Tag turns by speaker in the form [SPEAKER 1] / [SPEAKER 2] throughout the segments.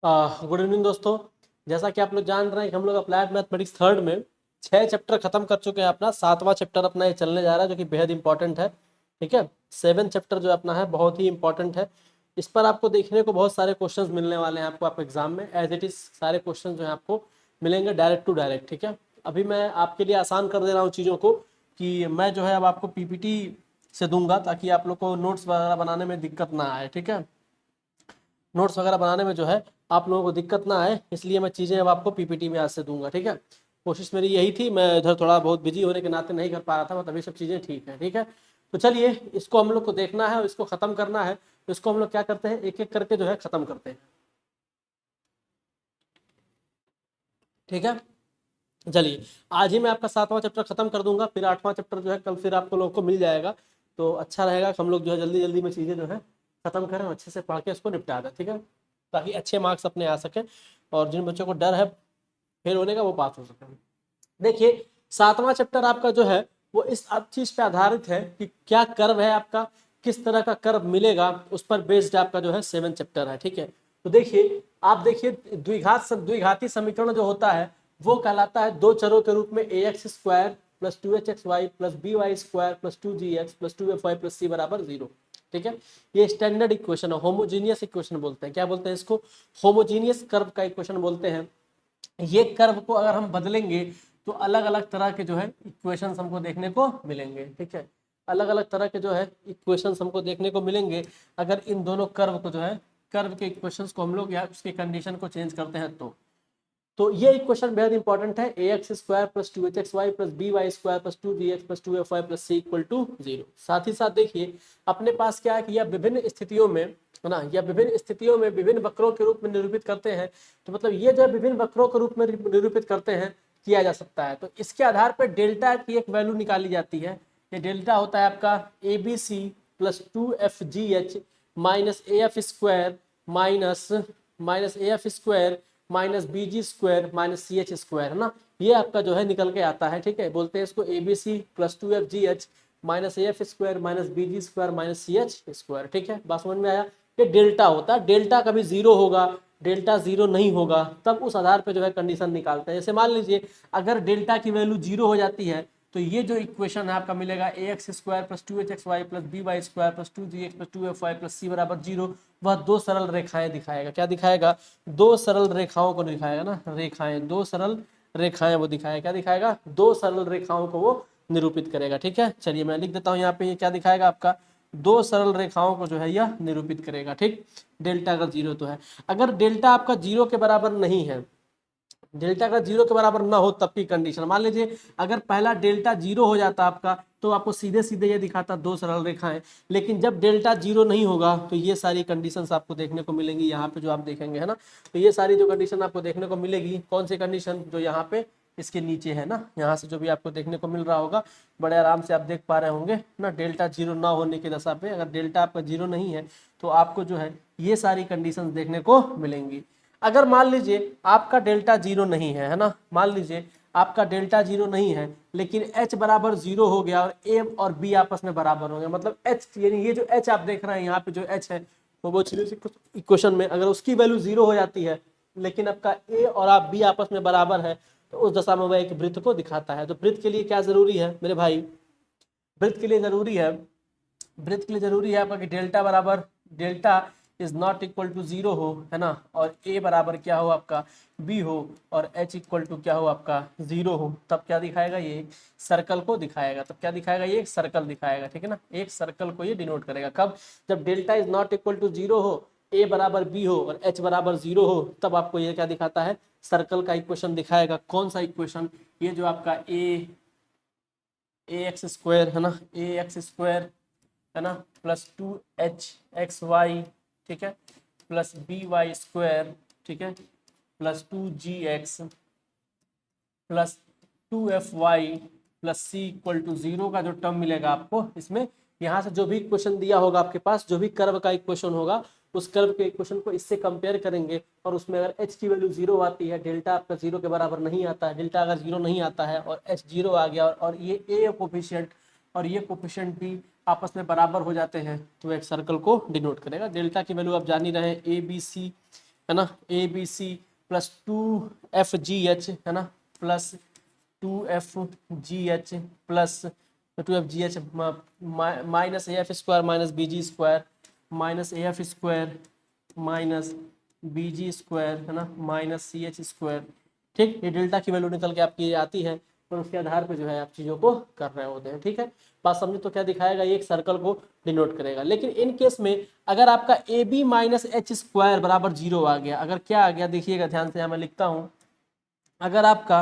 [SPEAKER 1] Good evening दोस्तों। जैसा कि आप लोग जान रहे हैं कि हम लोग अप्लाइड मैथमेटिक्स थर्ड में 6 चैप्टर खत्म कर चुके हैं। अपना 7वां चैप्टर अपना ये चलने जा रहा है, जो कि बेहद इंपॉर्टेंट है। ठीक है, 7 चैप्टर जो अपना है बहुत ही इंपॉर्टेंट है। इस पर आपको देखने को बहुत सारे क्वेश्चंस मिलने वाले हैं आपको एग्जाम में। एज इट इज सारे क्वेश्चन जो है आपको मिलेंगे डायरेक्ट टू डायरेक्ट। ठीक है, अभी मैं आपके लिए आसान कर दे रहा हूँ चीज़ों को, कि मैं जो है अब आपको पीपीटी से दूंगा, ताकि आप लोग को नोट्स वगैरह बनाने में दिक्कत ना आए। ठीक है, नोट्स वगैरह बनाने में जो है आप लोगों को दिक्कत ना आए, इसलिए मैं चीज़ें अब आपको पीपीटी में आज से दूंगा। ठीक है, कोशिश मेरी यही थी। मैं इधर थोड़ा बहुत बिजी होने के नाते नहीं कर पा रहा था, मतलब ये सब चीज़ें ठीक है। ठीक है, तो चलिए इसको हम लोग को देखना है और इसको ख़त्म करना है। तो इसको हम लोग क्या करते हैं, एक एक करके जो है ख़त्म करते हैं। ठीक है, चलिए आज ही मैं आपका 7वां चैप्टर खत्म कर दूंगा, फिर 8वां चैप्टर जो है कल फिर आपको लोगों को मिल जाएगा। तो अच्छा रहेगा कि हम लोग जो है जल्दी जल्दी में चीज़ें जो है खत्म करें और अच्छे से पढ़ के इसको निपटा दें। ठीक है, ताकि अच्छे मार्क्स अपने आ सके और जिन बच्चों को डर है फेल होने का वो पास हो सके। देखिए 7वां चैप्टर आपका जो है वो इस चीज पे आधारित है कि क्या कर्व है आपका, किस तरह का कर्व मिलेगा, उस पर बेस्ड आपका जो है 7 चैप्टर है। ठीक है, तो देखिए आप देखिए द्विघाती समीकरण जो होता है वो कहलाता है दो चरों के रूप में ax² plus 2hxy plus by² plus 2gx plus 2fy plus c बराबर 0। ठीक है, ये स्टैंडर्ड इक्वेशन है, होमोजीनियस इक्वेशन बोलते हैं। क्या बोलते हैं इसको? होमोजीनियस कर्व का इक्वेशन बोलते हैं। ये कर्व को अगर हम बदलेंगे तो अलग अलग तरह के जो है इक्वेशंस हमको देखने को मिलेंगे। ठीक है, अलग अलग तरह के जो है इक्वेशंस हमको देखने को मिलेंगे अगर इन दोनों कर्व को जो है कर्व के इक्वेशंस को हम लोग या उसके कंडीशन को चेंज करते हैं। तो ये इक्वेशन बेहद इंपॉर्टेंट है, ax² plus 2hxy plus by² plus 2gx plus 2fy plus c equal to 0। साथ ही साथ देखिए अपने पास क्या है कि यह विभिन्न स्थितियों में है ना, या विभिन्न स्थितियों में विभिन्न वक्रों के रूप में निरूपित करते हैं। तो मतलब ये जो विभिन्न वक्रों के रूप में निरूपित करते हैं किया जा सकता है। तो इसके आधार पर डेल्टा की एक वैल्यू निकाली जाती है। ये डेल्टा होता है आपका abc plus 2fgh minus af² minus minus af² minus bg² minus ch² है ना। ये आपका जो है निकल के आता है। ठीक है, बोलते हैं इसको abc plus 2fgh minus af² minus bg² minus ch²। ठीक है, बात समझ में आया? ये डेल्टा होता है, डेल्टा कभी जीरो होगा, डेल्टा जीरो नहीं होगा, तब उस आधार पर जो है कंडीशन निकालते हैं। जैसे मान लीजिए अगर डेल्टा की वैल्यू जीरो हो जाती है तो ये जो इक्वेशन है आपका मिलेगा ax² plus 2hxy plus by² plus 2gx plus 2fy plus c बराबर 0। वह दो सरल रेखाएं दिखाएगा। क्या दिखाएगा? दो सरल रेखाओं को दिखाएगा ना, रेखाएं, दो सरल रेखाएं वो दिखाएगा। क्या दिखाएगा? दो सरल रेखाओं को वो निरूपित करेगा। ठीक है, चलिए मैं लिख देता हूँ यहाँ पे, ये क्या दिखाएगा आपका? दो सरल रेखाओं को जो है यह निरूपित करेगा। ठीक, डेल्टा अगर जीरो तो है। अगर डेल्टा आपका जीरो के बराबर नहीं है, डेल्टा अगर जीरो के बराबर ना हो तब की कंडीशन, मान लीजिए अगर पहला डेल्टा जीरो हो जाता आपका तो आपको सीधे सीधे ये दिखाता दो सरल रेखाएं। लेकिन जब डेल्टा जीरो नहीं होगा तो ये सारी कंडीशंस आपको देखने को मिलेंगी यहाँ पे जो आप देखेंगे, है ना। तो ये सारी जो कंडीशन आपको देखने को मिलेगी, कौन सी कंडीशन? जो यहाँ पे इसके नीचे है ना, यहाँ से जो भी आपको देखने को मिल रहा होगा बड़े आराम से आप देख पा रहे होंगे ना। डेल्टा जीरो ना होने की दशा पे, अगर डेल्टा आपका जीरो नहीं है तो आपको जो है ये सारी कंडीशंस देखने को मिलेंगी। अगर मान लीजिए आपका डेल्टा जीरो नहीं है ना, मान लीजिए आपका डेल्टा जीरो नहीं है लेकिन h बराबर जीरो हो गया और a और b आपस में बराबर हो गया, मतलब h यानी ये जो h आप देख रहे हैं यहाँ पे जो h है वो इक्वेशन में अगर उसकी वैल्यू जीरो हो जाती है लेकिन आपका a और आप b आपस में बराबर है तो उस दशा में वह एक वृत्त को दिखाता है। तो वृत्त के लिए क्या जरूरी है मेरे भाई? वृत्त के लिए जरूरी है, वृत्त के लिए जरूरी है आपका कि डेल्टा बराबर, delta is not equal to zero हो, है ना, और a बराबर क्या हो आपका? b हो, और h इक्वल टू क्या हो आपका? जीरो हो। तब क्या दिखाएगा? ये एक सर्कल को दिखाएगा। तब क्या दिखाएगा? ये एक सर्कल दिखाएगा। ठीक है ना, एक सर्कल को ये डिनोट करेगा। कब? जब delta is not equal to zero हो, a बराबर b हो और h बराबर जीरो हो, तब आपको ये क्या दिखाता है? सर्कल का इक्वेशन दिखाएगा। कौन सा इक्वेशन? ये जो आपका ax² है ना, ax² है ना प्लस 2hxy, ठीक है, प्लस by², ठीक है, plus 2gx plus 2fy plus c equal to 0 का जो टर्म मिलेगा आपको इसमें, यहाँ से जो भी इक्वेशन दिया होगा आपके पास, जो भी कर्व का इक्वेशन होगा उस कर्व के इक्वेशन को इससे कंपेयर करेंगे और उसमें अगर h की वैल्यू जीरो आती है, डेल्टा आपका जीरो के बराबर नहीं आता है, डेल्टा अगर जीरो नहीं आता है और h जीरो आ गया और ये a कोफिशिएंट और ये कोफिशिएंट भी आपस में बराबर हो जाते हैं तो एक सर्कल को डिनोट करेगा। डेल्टा की वैल्यू आप जान ही रहे हैं, ए बी सी है ना, A B C plus 2FGH है ना, plus 2FGH plus 2FGH minus AF² minus BG² minus AF² minus BG² है ना, माइनस CH²। ठीक, ये डेल्टा की वैल्यू निकल के आपकी आती है, और उसके आधार पे जो है आप चीज़ों को कर रहे होते हैं। ठीक है, बात समझे? तो क्या दिखाएगा, ये एक सर्कल को डिनोट करेगा। लेकिन इन केस में अगर आपका AB माइनस H² बराबर 0 आ गया, अगर क्या आ गया देखिएगा ध्यान से, यहाँ मैं लिखता हूँ, अगर आपका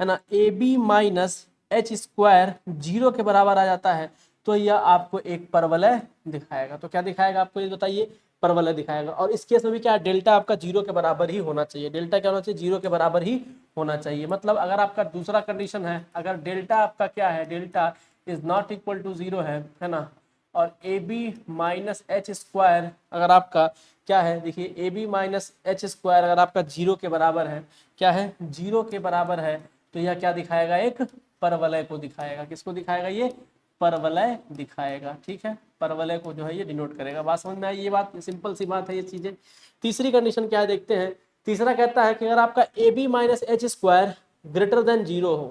[SPEAKER 1] है ना AB माइनस H² 0 के बराबर आ जाता है तो यह आपको एक परवलय दिखाएगा। तो क्या दिखाएगा आपको, ये बताइए, परवलय दिखाएगा। और इस केस में भी क्या, डेल्टा आपका 0 के बराबर ही होना चाहिए। डेल्टा क्या होना चाहिए, 0 के बराबर ही होना चाहिए। मतलब अगर आपका दूसरा कंडीशन है, अगर डेल्टा आपका क्या है, delta is not equal to 0 है ना, और AB माइनस H² अगर आपका क्या है, देखिए AB माइनस H² अगर आपका 0 के बराबर है, क्या है, 0 के बराबर है, तो यह क्या दिखाएगा, एक परवलय को दिखाएगा। किसको दिखाएगा, ये परवलय दिखाएगा। ठीक है, परवलय को जो है ये डिनोट करेगा। बात समझ में आई? ये बात सिंपल सी बात है, ये चीजें। तीसरी कंडीशन क्या है देखते हैं। तीसरा कहता है कि अगर आपका AB minus H² greater than 0 हो,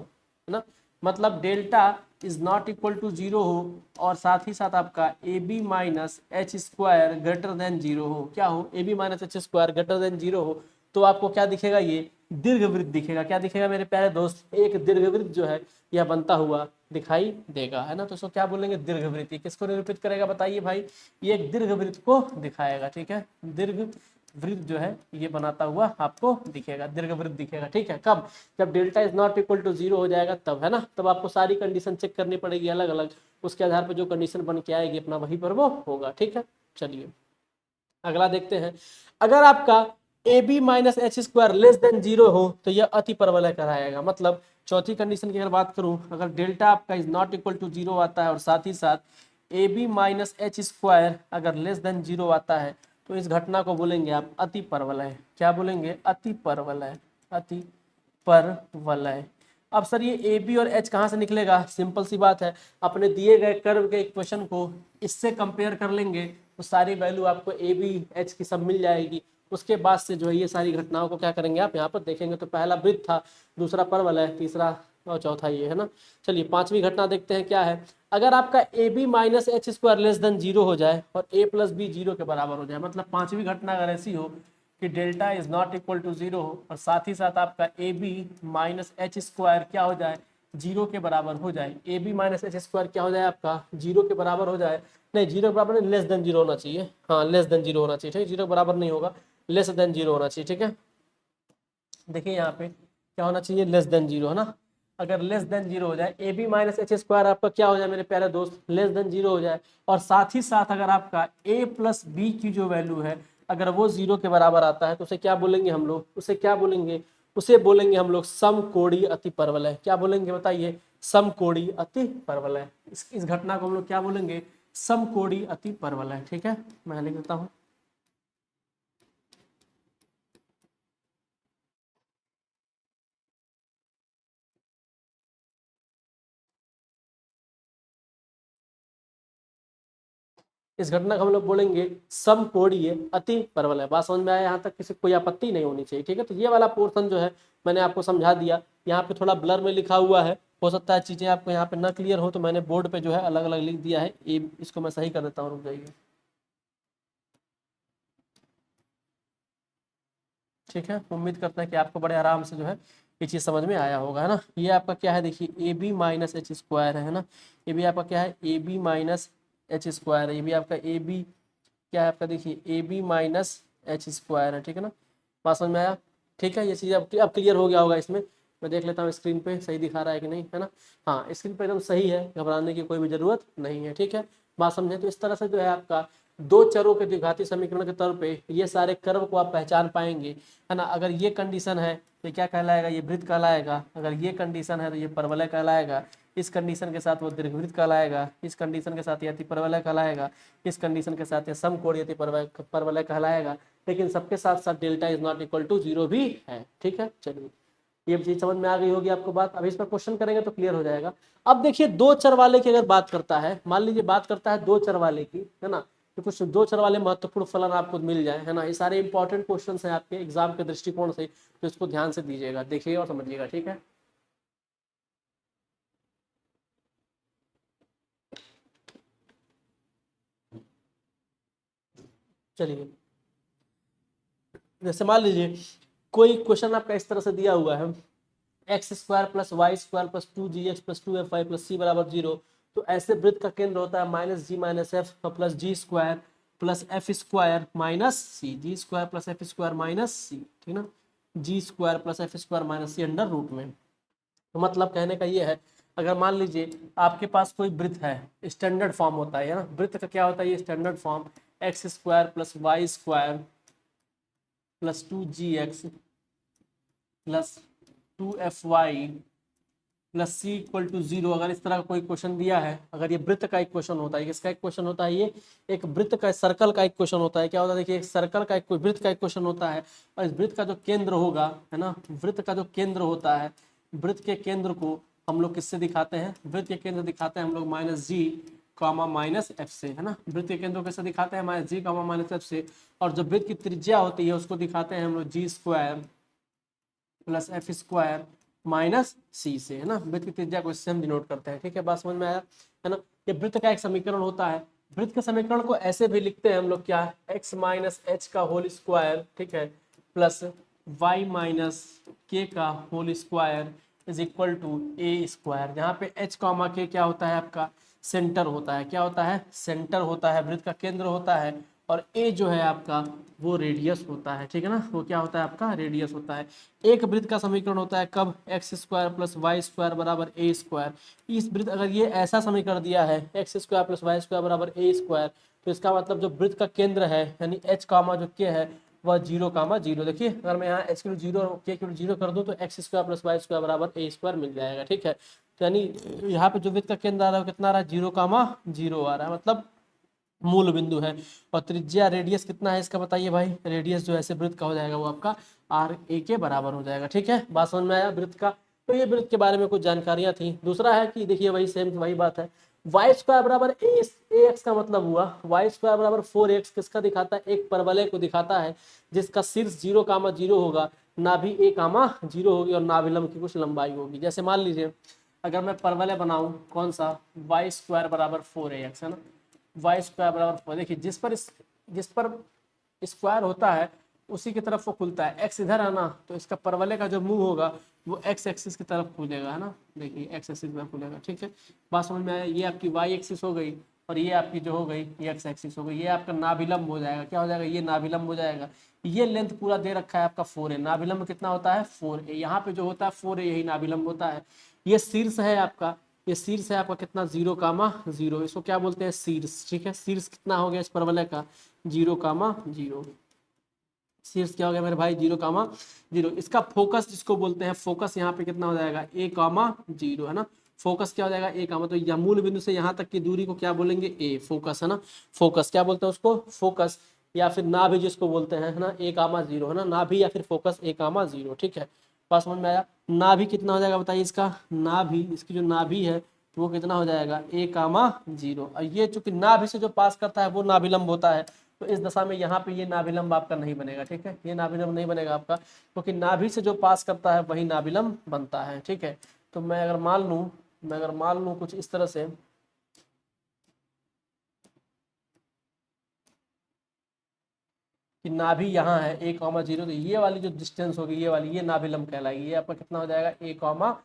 [SPEAKER 1] है ना, मतलब delta is not equal to 0 हो, और साथ ही साथ आपका AB minus H² greater than 0 हो। क्या हो, AB minus H² greater than 0 हो, तो आपको क्या दिखेगा, ये दीर्घवृत्त दिखेगा। क्या दिखेगा मेरे प्यारे दोस्त, एक दीर्घवृत्त जो है यह बनता हुआ दिखाई देगा, है ना। तो इसको क्या बोलेंगे, दीर्घवृत्त। ये किसको निरूपित करेगा बताइए भाई, ये एक दीर्घवृत्त को दिखाएगा। ठीक है, दीर्घवृत्त जो है ये बनाता हुआ आपको दिखेगा, दीर्घवृत्त दिखेगा। ठीक है, कब, जब delta is not equal to 0 हो जाएगा तब, है ना। तब आपको सारी कंडीशन चेक करनी पड़ेगी अलग अलग, उसके आधार पर जो कंडीशन बन के आएगी अपना वही पर वो होगा। ठीक है, चलिए अगला देखते हैं। अगर आपका AB minus H² less than 0 हो तो यह अति परवलय कहलाएगा। मतलब चौथी कंडीशन की अगर बात करूं, अगर डेल्टा आपका इज नॉट इक्वल टू 0 आता है और साथ ही साथ AB माइनस H² अगर लेस देन 0 आता है तो इस घटना को बोलेंगे आप अति परवलय। क्या बोलेंगे, अति परवलय, अति परवलय। अब सर ये AB और H कहाँ से निकलेगा, सिंपल सी बात है, अपने दिए गए कर्व के इक्वेशन को इससे कंपेयर कर लेंगे तो सारी वैल्यू आपको AB H की सब मिल जाएगी। उसके बाद से जो है ये सारी घटनाओं को क्या करेंगे आप यहाँ पर देखेंगे। तो पहला वृत्त था, दूसरा परवलय, तीसरा और चौथा ये, है ना। चलिए पांचवी घटना देखते हैं क्या है। अगर आपका AB minus H² less than 0 हो जाए और A प्लस B 0 के बराबर हो जाए, मतलब पांचवी घटना अगर ऐसी हो कि delta is not equal to 0 हो और साथ ही साथ आपका AB माइनस H² क्या हो जाए, 0 के बराबर हो जाए। AB माइनस H² क्या हो जाए आपका, 0 के बराबर हो जाए, नहीं 0 के बराबर नहीं, लेस देन 0 होना चाहिए। हाँ, लेस देन 0 होना चाहिए। ठीक, 0 के बराबर नहीं होगा, लेस देन 0 होना चाहिए। ठीक है, देखिए यहाँ पे क्या होना चाहिए, लेस देन 0, है ना। अगर लेस देन 0 हो जाए, AB माइनस H² आपका क्या हो जाए मेरे प्यारे दोस्त, लेस देन 0 हो जाए, और साथ ही साथ अगर आपका A प्लस B की जो वैल्यू है अगर वो 0 के बराबर आता है तो उसे क्या बोलेंगे हम लोग, उसे क्या बोलेंगे, उसे बोलेंगे हम लोग समकोणीय अति परवलय। क्या बोलेंगे बताइए, समकोणीय अति परवलय। इस घटना को हम लोग क्या बोलेंगे, समकोणीय अति परवलय। ठीक है, मैं लिख देता हूँ। इस घटना को हम लोग बोलेंगे समकोणीय अति परवलय। बात समझ में आया, यहाँ तक किसी कोई आपत्ति नहीं होनी चाहिए। ठीक है, तो ये वाला पोर्शन जो है मैंने आपको समझा दिया। यहाँ पे थोड़ा ब्लर में लिखा हुआ है, हो सकता है चीजें आपको यहाँ पे ना क्लियर हो, तो मैंने बोर्ड पे जो है अलग अलग लिख दिया है। ये इसको मैं सही कर देता हूँ, रुक जाइए। ठीक है, उम्मीद करते हैं कि आपको बड़े आराम से जो है ये चीज़ समझ में आया होगा, है ना। ये आपका क्या है देखिए, AB माइनस H² है ना। ये भी आपका क्या है, AB माइनस H² है। ये भी आपका AB क्या है आपका, देखिए AB माइनस H² है। ठीक है ना, बात समझ में आया। ठीक है, ये चीज़ अब क्लियर हो गया होगा। इसमें मैं देख लेता हूँ स्क्रीन पे सही दिखा रहा है कि नहीं, है ना। हाँ, स्क्रीन पे एकदम सही है, घबराने की कोई भी जरूरत नहीं है। ठीक है, बात समझे। तो इस तरह से जो है आपका दो चरों के द्विघाती समीकरण के तौर पे ये सारे कर्व को आप पहचान पाएंगे, है ना। अगर ये कंडीशन है तो क्या कहलाएगा, ये वृत्त कहलाएगा। अगर ये कंडीशन है तो ये परवलय कहलाएगा। इस कंडीशन के साथ वो दीर्घवृत्त कहलाएगा। इस कंडीशन के साथ ये अति परवलय कहलाएगा। इस कंडीशन के साथ ये समकोणीय अति परवलय कहलाएगा। लेकिन सबके साथ साथ delta is not equal to 0 भी है। ठीक है, चलिए ये चीज समझ में आ गई होगी आपको बात। अब इस पर क्वेश्चन करेंगे तो क्लियर हो जाएगा। अब देखिए दो चर वाले की अगर बात करता है, मान लीजिए बात करता है दो चर वाले की, है ना, कि कुछ दो चर वाले महत्वपूर्ण फलन आपको मिल जाए, है ना। ये सारे इंपॉर्टेंट क्वेश्चन हैं आपके एग्जाम के दृष्टिकोण से, तो इसको ध्यान से दीजिएगा, देखिएगा और समझिएगा, ठीक है। चलिए, जैसे मान लीजिए कोई क्वेश्चन आपका इस तरह से दिया हुआ है, x square plus Y square plus 2gx plus 2fy plus C बराबर 0। तो ऐसे वृत्त का केंद्र होता है minus G minus F plus G square plus F square minus C, G square plus F square minus C, ठीक ना, G square plus F square minus C under root में। तो मतलब कहने का ये है, अगर मान लीजिए आपके पास कोई वृत्त है, स्टैंडर्ड फॉर्म होता है ना, वृत्त का क्या होता है, ये standard form x square plus Y square plus 2gx plus 2fy plus c equal to 0। अगर इस तरह का कोई क्वेश्चन दिया है, अगर ये वृत्त का एक क्वेश्चन होता है, किसका एक क्वेश्चन होता है, ये एक वृत्त का, सर्कल का एक क्वेश्चन होता है। क्या होता है, देखिए एक सर्कल का एक वृत्त का एक क्वेश्चन होता है, और इस वृत्त का जो केंद्र होगा, है ना, वृत्त का जो केंद्र होता है, वृत्त के केंद्र को हम लोग किससे दिखाते हैं, वृत्त के केंद्र दिखाते हैं हम लोग माइनस जी कॉमा माइनस एफ से, है ना। वृत्त के केंद्र को कैसे दिखाते हैं, माइनस जी कॉमा माइनस एफ से। और जो वृत्त की त्रिज्या होती है उसको दिखाते हैं हम लोग G square plus F square minus C से, है ना। वृत्त की त्रिज्या को इससे हम डिनोट करते हैं, ठीक है, बात समझ में आया, है ना। ये वृत्त का एक समीकरण होता है। वृत्त के समीकरण को ऐसे भी लिखते हैं हम लोग, क्या, एक्स माइनस एच का होल स्क्वायर, ठीक है, प्लस वाई माइनस के का whole square is equal to a square, जहाँ पे एच कॉमा के क्या होता है आपका सेंटर होता है, क्या होता है, सेंटर होता है, वृत्त का केंद्र होता है, और ए जो है आपका वो रेडियस होता है, ठीक है ना, वो क्या होता है आपका रेडियस होता है। एक वृत्त का समीकरण होता है कब, x square plus Y square बराबर ए स्क्वायर। इस वृत्त, अगर ये ऐसा समीकरण दिया है x square plus Y square बराबर ए स्क्वायर, तो इसका मतलब जो वृत्त का केंद्र है यानी एच कामा जो के है वह 0 कामा 0। देखिए अगर मैं यहाँ एच के 0 और के 0 कर दूँ तो x square plus Y square बराबर ए स्क्वायर मिल जाएगा, ठीक है। तो यानी यहाँ पे जो वृत्त का केंद्र आ रहा है कितना आ रहा है, 0 कामा 0 आ रहा है, मतलब मूल बिंदु है। और त्रिज्या रेडियस कितना है इसका बताइए भाई, रेडियस जो है ऐसे वृत्त का हो जाएगा वो आपका आर ए के बराबर हो जाएगा, ठीक है, बात समझ में आया वृत्त का। तो ये वृत्त के बारे में कुछ जानकारियां थी। दूसरा है कि देखिए वही सेम वही बात है, वाई स्क्वायर बराबर ए एक्स का मतलब हुआ वाई स्क्वायर बराबर 4x किसका दिखाता है, एक परवलय को दिखाता है जिसका शीर्ष 0 कामा 0 होगा, नाभि ए कामा 0 होगी और नाभिलंब की कुछ लंबाई होगी। जैसे मान लीजिए अगर मैं परवलय बनाऊं कौन सा, वाई स्क्वायर बराबर 4ax, है ना, वाई स्क्वायर बराबर 4, देखिए जिस पर स्क्वायर होता है उसी की तरफ वो खुलता है। एक्स इधर है ना, तो इसका परवलय का जो मुंह होगा वो एक्स एक्सिस की तरफ खुलेगा, है ना, देखिए एक्स एक्सिस में खुलेगा, ठीक है, बात समझ में आया। ये आपकी वाई एक्सिस हो गई और ये आपकी जो हो गई ये एक्स एक्सिस हो गई। ये आपका नाभिलंब हो जाएगा, क्या हो जाएगा, ये नाभिलंब हो जाएगा। ये लेंथ पूरा दे रखा है आपका 4a, नाभिलंब कितना होता है 4a, यहाँ पे जो होता है 4a यही नाभिलंब होता है। ये शीर्ष है आपका, ये शीर्ष है आपका कितना 0 कामा 0, इसको क्या बोलते हैं शीर्ष, ठीक है। शीर्ष कितना हो गया इस परवलय का 0 कामा 0, शीर्ष क्या हो गया मेरे भाई 0 कामा 0। इसका फोकस जिसको बोलते हैं, फोकस यहाँ पे कितना हो जाएगा a कामा 0, है ना, फोकस क्या हो जाएगा a कामा, तो यह मूल बिंदु से यहाँ तक की दूरी को क्या बोलेंगे a, फोकस, है ना, फोकस क्या बोलते हैं उसको, फोकस, या फिर नाभि जिसको बोलते हैं, है ना, a कामा 0, है ना, नाभि या फिर फोकस a कामा 0, ठीक है, पास समझ में आया। नाभि कितना हो जाएगा बताइए, इसका नाभि, इसकी जो नाभि है वो कितना हो जाएगा a कामा 0, और ये चूंकि नाभि से जो पास करता है वो नाभिलंब होता है, तो इस दशा में यहाँ पे ये नाभिलंब आपका नहीं बनेगा, ठीक है, ये नाभिलंब नहीं बनेगा आपका, क्योंकि नाभि से जो पास करता है वही नाभिलंब बनता है, ठीक है। तो मैं अगर मान लूँ कुछ इस तरह से कि नाभि यहाँ है a कॉमा 0, तो ये वाली जो डिस्टेंस होगी ये वाली, ये नाभिलंब कहलाएगी। ये आपका कितना हो जाएगा a कॉमा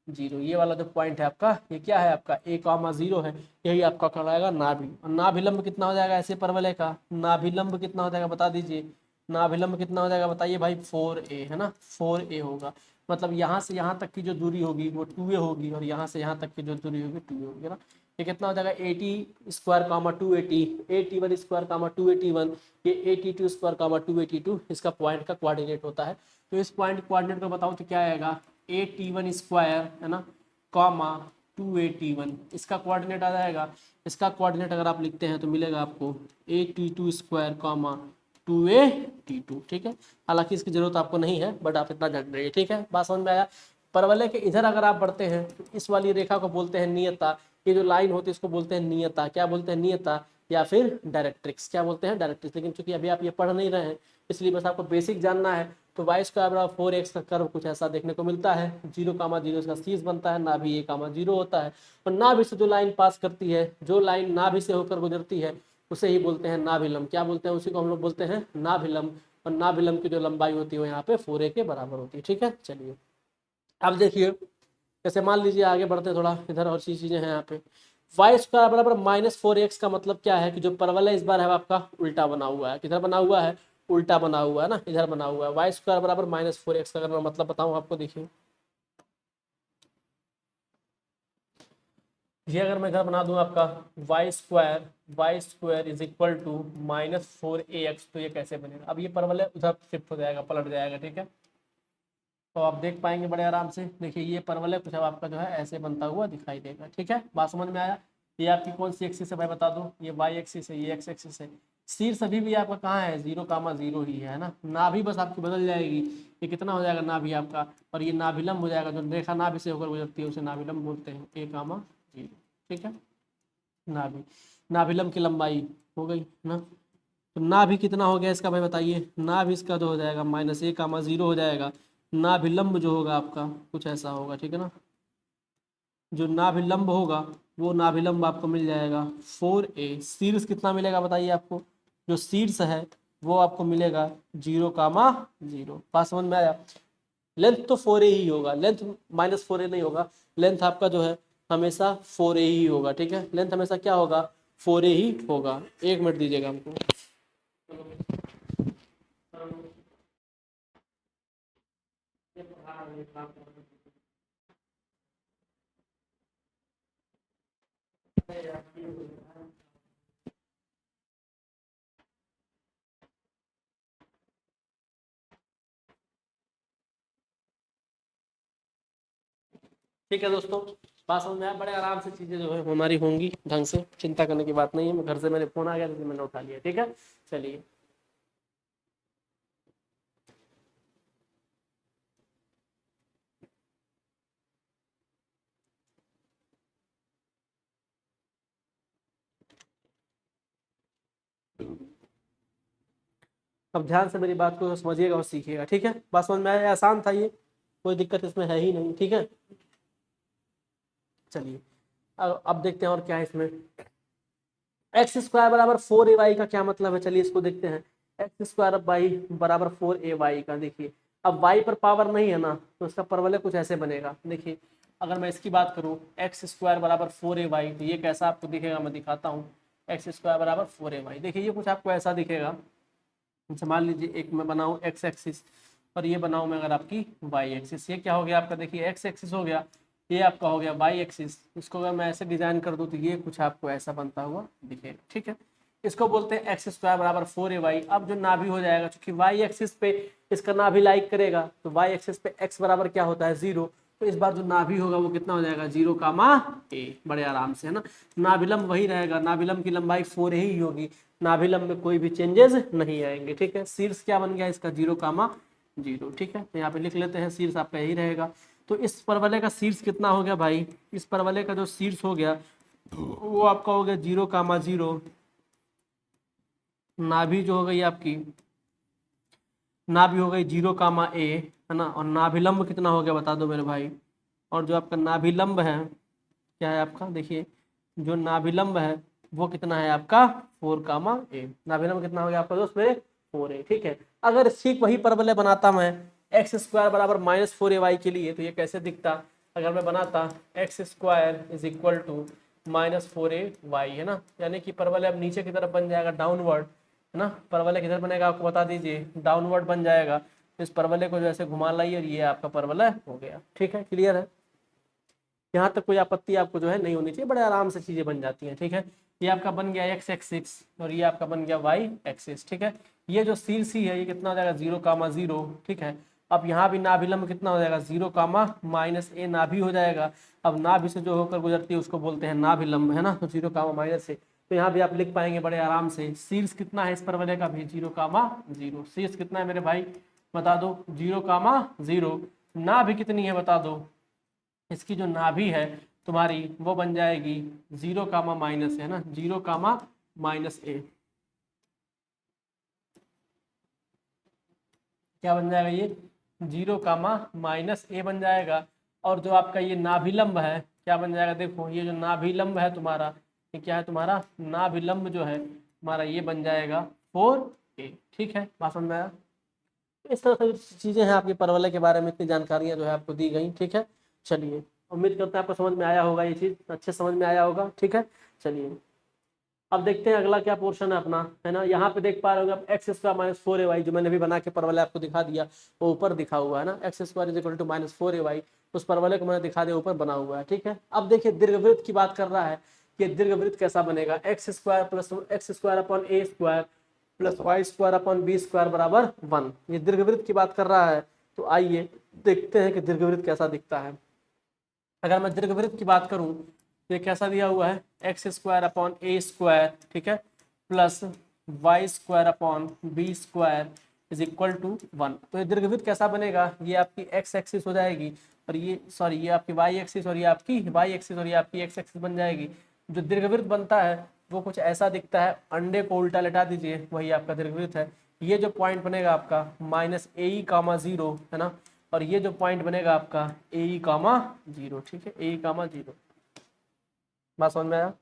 [SPEAKER 1] 0, ये वाला जो पॉइंट है आपका ये क्या है आपका a कॉमा 0 है, यही आपका कहलाएगा नाभि। और नाभिलंब कितना हो जाएगा ऐसे परवलय का, नाभिलंब कितना हो जाएगा बता दीजिए, नाभिलंब कितना हो जाएगा बताइए भाई 4a, है ना, 4a होगा। मतलब यहाँ से यहाँ तक की जो दूरी होगी वो 2a होगी, और यहाँ से यहाँ तक की जो दूरी होगी 2a होगी, है ना। ये कितना हो जाएगा 80 स्क्वायर कामा 280, 81 स्क्वायर कामा 281, ये 82 स्क्वायर कामा 282 इसका पॉइंट का कोऑर्डिनेट होता है। तो इस पॉइंट कोऑर्डिनेट को बताऊं तो क्या आएगा 81 स्क्वायर, है ना, कॉमा 281, इसका कोऑर्डिनेट आ जाएगा। इसका कोऑर्डिनेट अगर आप लिखते हैं तो मिलेगा आपको 82 स्क्वायर कॉमा 282, ठीक है। हालांकि इसकी जरूरत आपको नहीं है बट आप इतना जान रहिए, ठीक है, बात समझ में आया। परवलय के इधर अगर आप बढ़ते हैं तो इस वाली रेखा को बोलते हैं नियता, ये जो लाइन होती है इसको बोलते हैं नियता, क्या बोलते हैं नियता। या फिर डायरेक्ट्रिक्स। क्या बोलते हैं? डायरेक्ट्रिक्स। लेकिन चूंकि अभी आप ये पढ़ नहीं रहे हैं इसलिए बस आपको बेसिक जानना है। तो वाई स्क्वायर बराबर 4x का कर्व कुछ ऐसा देखने को मिलता है, 0,0 इसका शीर्ष बनता है, नाभि a,0 होता है, और नाभि से जो लाइन पास करती है, जो लाइन नाभि से होकर गुजरती है उसे ही बोलते हैं नाभिलंब। क्या बोलते हैं? उसी को हम लोग बोलते हैं नाभिलंब। और नाभिलंब की जो लंबाई होती है वो यहाँ पे 4a के बराबर होती है। ठीक है, चलिए अब देखिए, जैसे मान लीजिए आगे बढ़ते थोड़ा, इधर और चीजें हैं यहाँ पे। वाई स्क्वायर बराबर -4x का मतलब क्या है कि जो परवलय इस बार है आपका उल्टा बना हुआ है। किधर बना हुआ है? उल्टा बना हुआ है ना, इधर बना हुआ है। वाई स्क्वायर बराबर -4x का अगर मैं मतलब बताऊं आपको, देखिए ये अगर मैं इधर बना दूं आपका y square is equal to -4ax, तो ये कैसे बनेगा? अब ये परवलय उधर शिफ्ट हो जाएगा, पलट जाएगा। ठीक है, तो आप देख पाएंगे बड़े आराम से। देखिए ये परवलय कुछ अब आपका जो है ऐसे बनता हुआ दिखाई देगा। ठीक है, बात समझ में आया? ये आपकी कौन सी एक्सिस है भाई बता दो? ये वाई एक्सिस है, ये एक्स एक्सिस है। शीर्ष अभी भी आपका कहाँ है? 0,0 ही है ना। नाभि बस आपकी बदल जाएगी, ये कितना हो जाएगा नाभि आपका, और ये नाभिलंब हो जाएगा। जो रेखा नाभि से होकर गुजरती है उसे नाभिलंब बोलते हैं, a,0। ठीक है, नाभि, नाभिलंब की लंबाई हो गई ना। तो नाभि कितना हो गया इसका भाई बताइए? नाभि इसका तो हो जाएगा -a,0 हो जाएगा। नाभिलंब जो होगा आपका कुछ ऐसा होगा। ठीक है ना, जो नाभिलंब होगा वो नाभिलंब आपको मिल जाएगा 4a। शीर्ष कितना मिलेगा बताइए आपको? जो शीर्ष है वो आपको मिलेगा 0,0। बात समझ में आया? लेंथ तो 4a ही होगा, लेंथ -4a नहीं होगा। लेंथ आपका जो है हमेशा 4a ही होगा। ठीक है, लेंथ हमेशा क्या होगा? 4a ही होगा। 1 मिनट दीजिएगा हमको। ठीक है दोस्तों, बात समझ में आया? बड़े आराम से चीजें जो है हमारी होंगी ढंग से, चिंता करने की बात नहीं है। मैं घर से मेरे फोन आ गया तो मैंने उठा लिया। ठीक है, चलिए अब ध्यान से मेरी बात को समझिएगा और सीखिएगा। ठीक है, बात समझ में आया? आसान था ये, कोई दिक्कत इसमें है ही नहीं। ठीक है, चलिए अब देखते हैं और क्या है इसमें। एक्स स्क्वायर बराबर 4a का क्या मतलब है? चलिए इसको देखते हैं। एक्स स्क्वायर वाई बराबर 4a का। देखिए अब y पर पावर नहीं है ना, तो इसका परवलय कुछ ऐसे बनेगा। देखिए अगर मैं इसकी बात करूं, एक्स स्क्वायर बराबर 4a, तो ये कैसा आपको दिखेगा मैं दिखाता हूँ। एक्स स्क्वायर बराबर 4a, देखिए ये कुछ आपको ऐसा दिखेगा। अच्छा मान लीजिए एक मैं बनाऊँ एक्स एक्सिस और ये बनाऊँ मैं अगर आपकी वाई एक्सिस। ये क्या हो गया आपका? देखिए एक्स एक्सिस हो गया, ये आपका हो गया वाई एक्सिस। इसको अगर मैं ऐसे डिजाइन कर दूँ तो ये कुछ आपको ऐसा बनता हुआ दिखेगा। ठीक है, इसको बोलते हैं एक्स स्क्वायर बराबर 4a। अब जो नाभि हो जाएगा, चूंकि वाई एक्सिस पे इसका नाभि लाइक करेगा, तो वाई एक्सिस पे एक्स बराबर क्या होता है? 0। तो इस बार जो नाभि होगा वो कितना हो जाएगा? 0,a। बड़े आराम से है ना। नाभिलंब वही रहेगा, नाभिलंब की लंबाई 4a ही होगी, नाभिलंब में कोई भी चेंजेस नहीं आएंगे। ठीक है, शीर्ष क्या बन गया इसका? 0,0। ठीक है, तो यहाँ पे लिख लेते हैं शीर्ष आपका यही रहेगा। तो इस परवलय का शीर्ष कितना हो गया भाई? इस परवलय का जो शीर्ष हो गया वो आपका हो गया 0,0। नाभि जो हो गई आपकी, नाभि हो गई 0,a है ना। और नाभिलंब कितना हो गया बता दो मेरे भाई? और जो आपका नाभिलंब है क्या है आपका? देखिए जो नाभिलंब है वो कितना है आपका? 4,a। नाभिलंब कितना हो गया आपका दोस्त मेरे? 4a। ठीक है, अगर ठीक वही परवलय बनाता मैं एक्स स्क्वायर बराबर -4a के लिए, तो ये कैसे दिखता? अगर मैं बनाता x square is equal to -4a है ना, यानी कि परवलय अब नीचे की तरफ बन जाएगा, डाउनवर्ड है ना। परवलय किधर बनेगा आपको बता दीजिए? डाउनवर्ड बन जाएगा। इस परवलय को जो ऐसे घुमा लाइए और ये आपका परवलय हो गया। ठीक है, क्लियर है? यहाँ तक कोई आपत्ति आपको जो है नहीं होनी चाहिए, बड़े आराम से चीजें बन जाती हैं। ठीक है, ये आपका बन गया एक्स एक्सिस और ये आपका बन गया वाई एक्सिस। ठीक है, ये जो शीर्ष है ये कितना हो जाएगा? 0,0। ठीक है, अब यहाँ भी नाभिलंब कितना हो जाएगा? 0,-a नाभि हो जाएगा। अब नाभि से जो होकर गुजरती है उसको बोलते हैं नाभिलंब है ना, तो 0,- से। तो यहाँ भी आप लिख पाएंगे बड़े आराम से। शीर्ष कितना है इस परवलय का भी? 0,0। शीर्ष कितना है मेरे भाई बता दो? 0,0। नाभि कितनी है बता दो? इसकी जो नाभि है तुम्हारी वो बन जाएगी 0, है ना, 0, माइनस ए, क्या बन जाएगा ये 0 कामा माइनस ए बन जाएगा। और जो आपका ये नाभिलंब है क्या बन जाएगा, देखो ये जो नाभिलंब है तुम्हारा, ये क्या है तुम्हारा नाभिलंब जो है तुम्हारा, ये बन जाएगा 4a। ठीक है, बात समझ में आया। इस तरह से चीजें हैं आपके परवलय के बारे में, इतनी जानकारियां जो है आपको दी गई। ठीक है, चलिए उम्मीद करते हैं आपको समझ में आया होगा, ये चीज अच्छे समझ में आया होगा। ठीक है, चलिए अब देखते हैं अगला क्या पोर्शन है अपना, है ना। यहाँ पे देख पा रहे होंगे आप एक्स स्क्वायर माइनस 4ay, जो मैंने भी बना के परवलय आपको दिखा दिया, वो ऊपर दिखा हुआ है ना, x square is equal to minus 4ay, उस परवलय को मैंने दिखा दिया, ऊपर बना हुआ है। ठीक है, अब देखिए दीर्घवृत्त की बात कर रहा है कि दीर्घवृत्त कैसा बनेगा, X square plus X square upon ए square plus Y square upon B square बराबर 1, ये दीर्घवृत्त की बात कर रहा है। तो आइए देखते हैं कि दीर्घवृत्त कैसा दिखता है। अगर मैं दीर्घवृत्त की बात करूं तो ये कैसा दिया हुआ है, एक्स स्क्वायर अपॉन ए स्क्वायर, ठीक है, plus Y square upon B square is equal to 1। तो ये दीर्घवृत्त कैसा बनेगा, ये आपकी एक्स एक्सिस हो जाएगी, और ये सॉरी ये आपकी वाई एक्सिस, और ये आपकी वाई एक्सिस, और ये आपकी एक्स एक्सिस बन जाएगी। जो दीर्घवृत्त बनता है वो कुछ ऐसा दिखता है, अंडे को उल्टा लटा दीजिए, वही आपका दीर्घवृत्त है। ये जो पॉइंट बनेगा आपका माइनस ए ई कामा 0, है ना, और ये जो पॉइंट बनेगा आपका ए ई कामा 0। ठीक है, ए ई कामा 0, बात समझ में आया।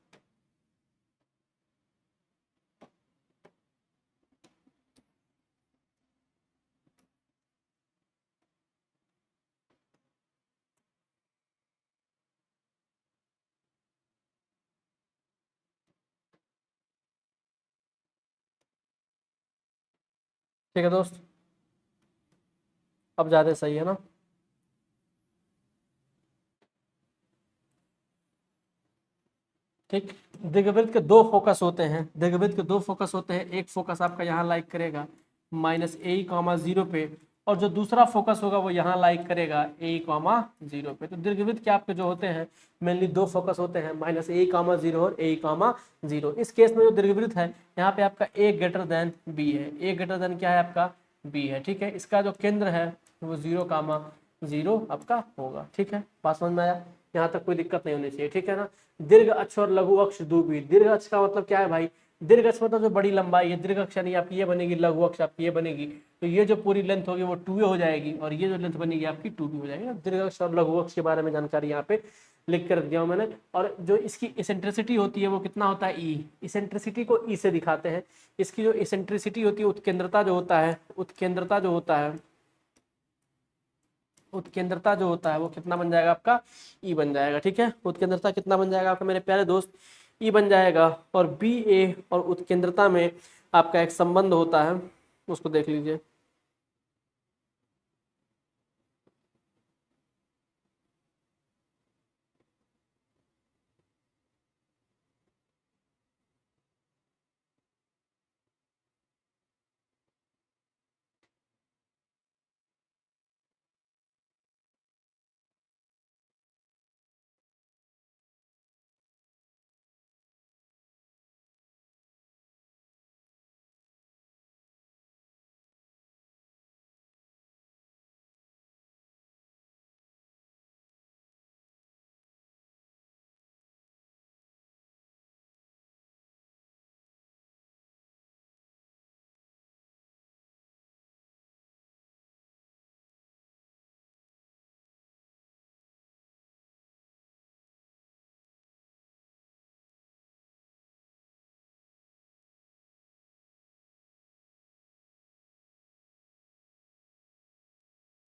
[SPEAKER 1] ठीक है दोस्त, अब ज्यादा सही है ना। ठीक, दीर्घवृत्त के दो फोकस होते हैं, दीर्घवृत्त के दो फोकस होते हैं, एक फोकस आपका यहाँ लाइक करेगा माइनस ए कॉमा 0 पे, और जो दूसरा फोकस होगा वो यहाँ लाइक करेगा ए कॉमा 0 पे। तो दीर्घवृत्त के आपके जो होते हैं मेनली दो फोकस होते हैं, माइनस ए कॉमा 0 और ए कॉमा 0। इस केस में जो दीर्घवृत्त है यहाँ पे आपका ए ग्रेटर देन बी है, ए ग्रेटर देन क्या है आपका बी है। ठीक है, इसका जो केंद्र है वो 0 कामा 0 आपका होगा। ठीक है, बात समझ में आया, यहाँ तक कोई दिक्कत नहीं होनी चाहिए। ठीक है ना। दीर्घ अक्ष और लघु अक्ष दूरबीन, दीर्घ अक्ष का मतलब क्या है भाई, दीर्घ अक्ष मतलब जो बड़ी लंबाई है, दीर्घ अक्ष यानी आपकी ये बनेगी, लघु अक्ष आपकी ये बनेगी, तो ये जो पूरी लेंथ होगी वो 2a हो जाएगी, और ये जो लेंथ बनेगी आपकी 2b हो जाएगी। दीर्घ अक्ष और लघु अक्ष के बारे में जानकारी यहाँ पे लिख कर दिया हूं मैंने। और जो इसकी इसेंट्रिसिटी होती है वो कितना होता है, ई, इसेंट्रिसिटी को ई से दिखाते हैं। इसकी जो इसेंट्रिसिटी होती है, उत्केंद्रता जो होता है, उत्केंद्रता जो होता है, उत्केंद्रता जो होता है वो कितना बन जाएगा आपका, ई बन जाएगा। ठीक है, उत्केंद्रता कितना बन जाएगा आपका मेरे प्यारे दोस्त, ई बन जाएगा। और बी ए और उत्केंद्रता में आपका एक संबंध होता है, उसको देख लीजिए।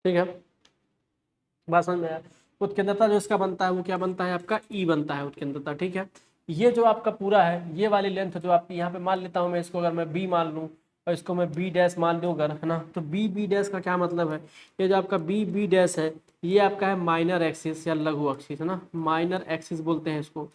[SPEAKER 1] ठीक है, बात समझ में आया। उत्केंद्रता जो इसका बनता है वो क्या बनता है आपका, ई बनता है उत्केंद्रता। ठीक है, ये जो आपका पूरा है, ये वाली लेंथ जो आपकी यहाँ पे मान लेता हूँ मैं इसको, अगर मैं बी मान लूँ और इसको मैं बी डैश मान लूँ अगर, है ना, तो बी बी डैश का क्या मतलब है, ये जो आपका बी बी डैश है ये आपका है माइनर एक्सिस या लघु एक्सिस, है ना, माइनर एक्सिस बोलते हैं इसको,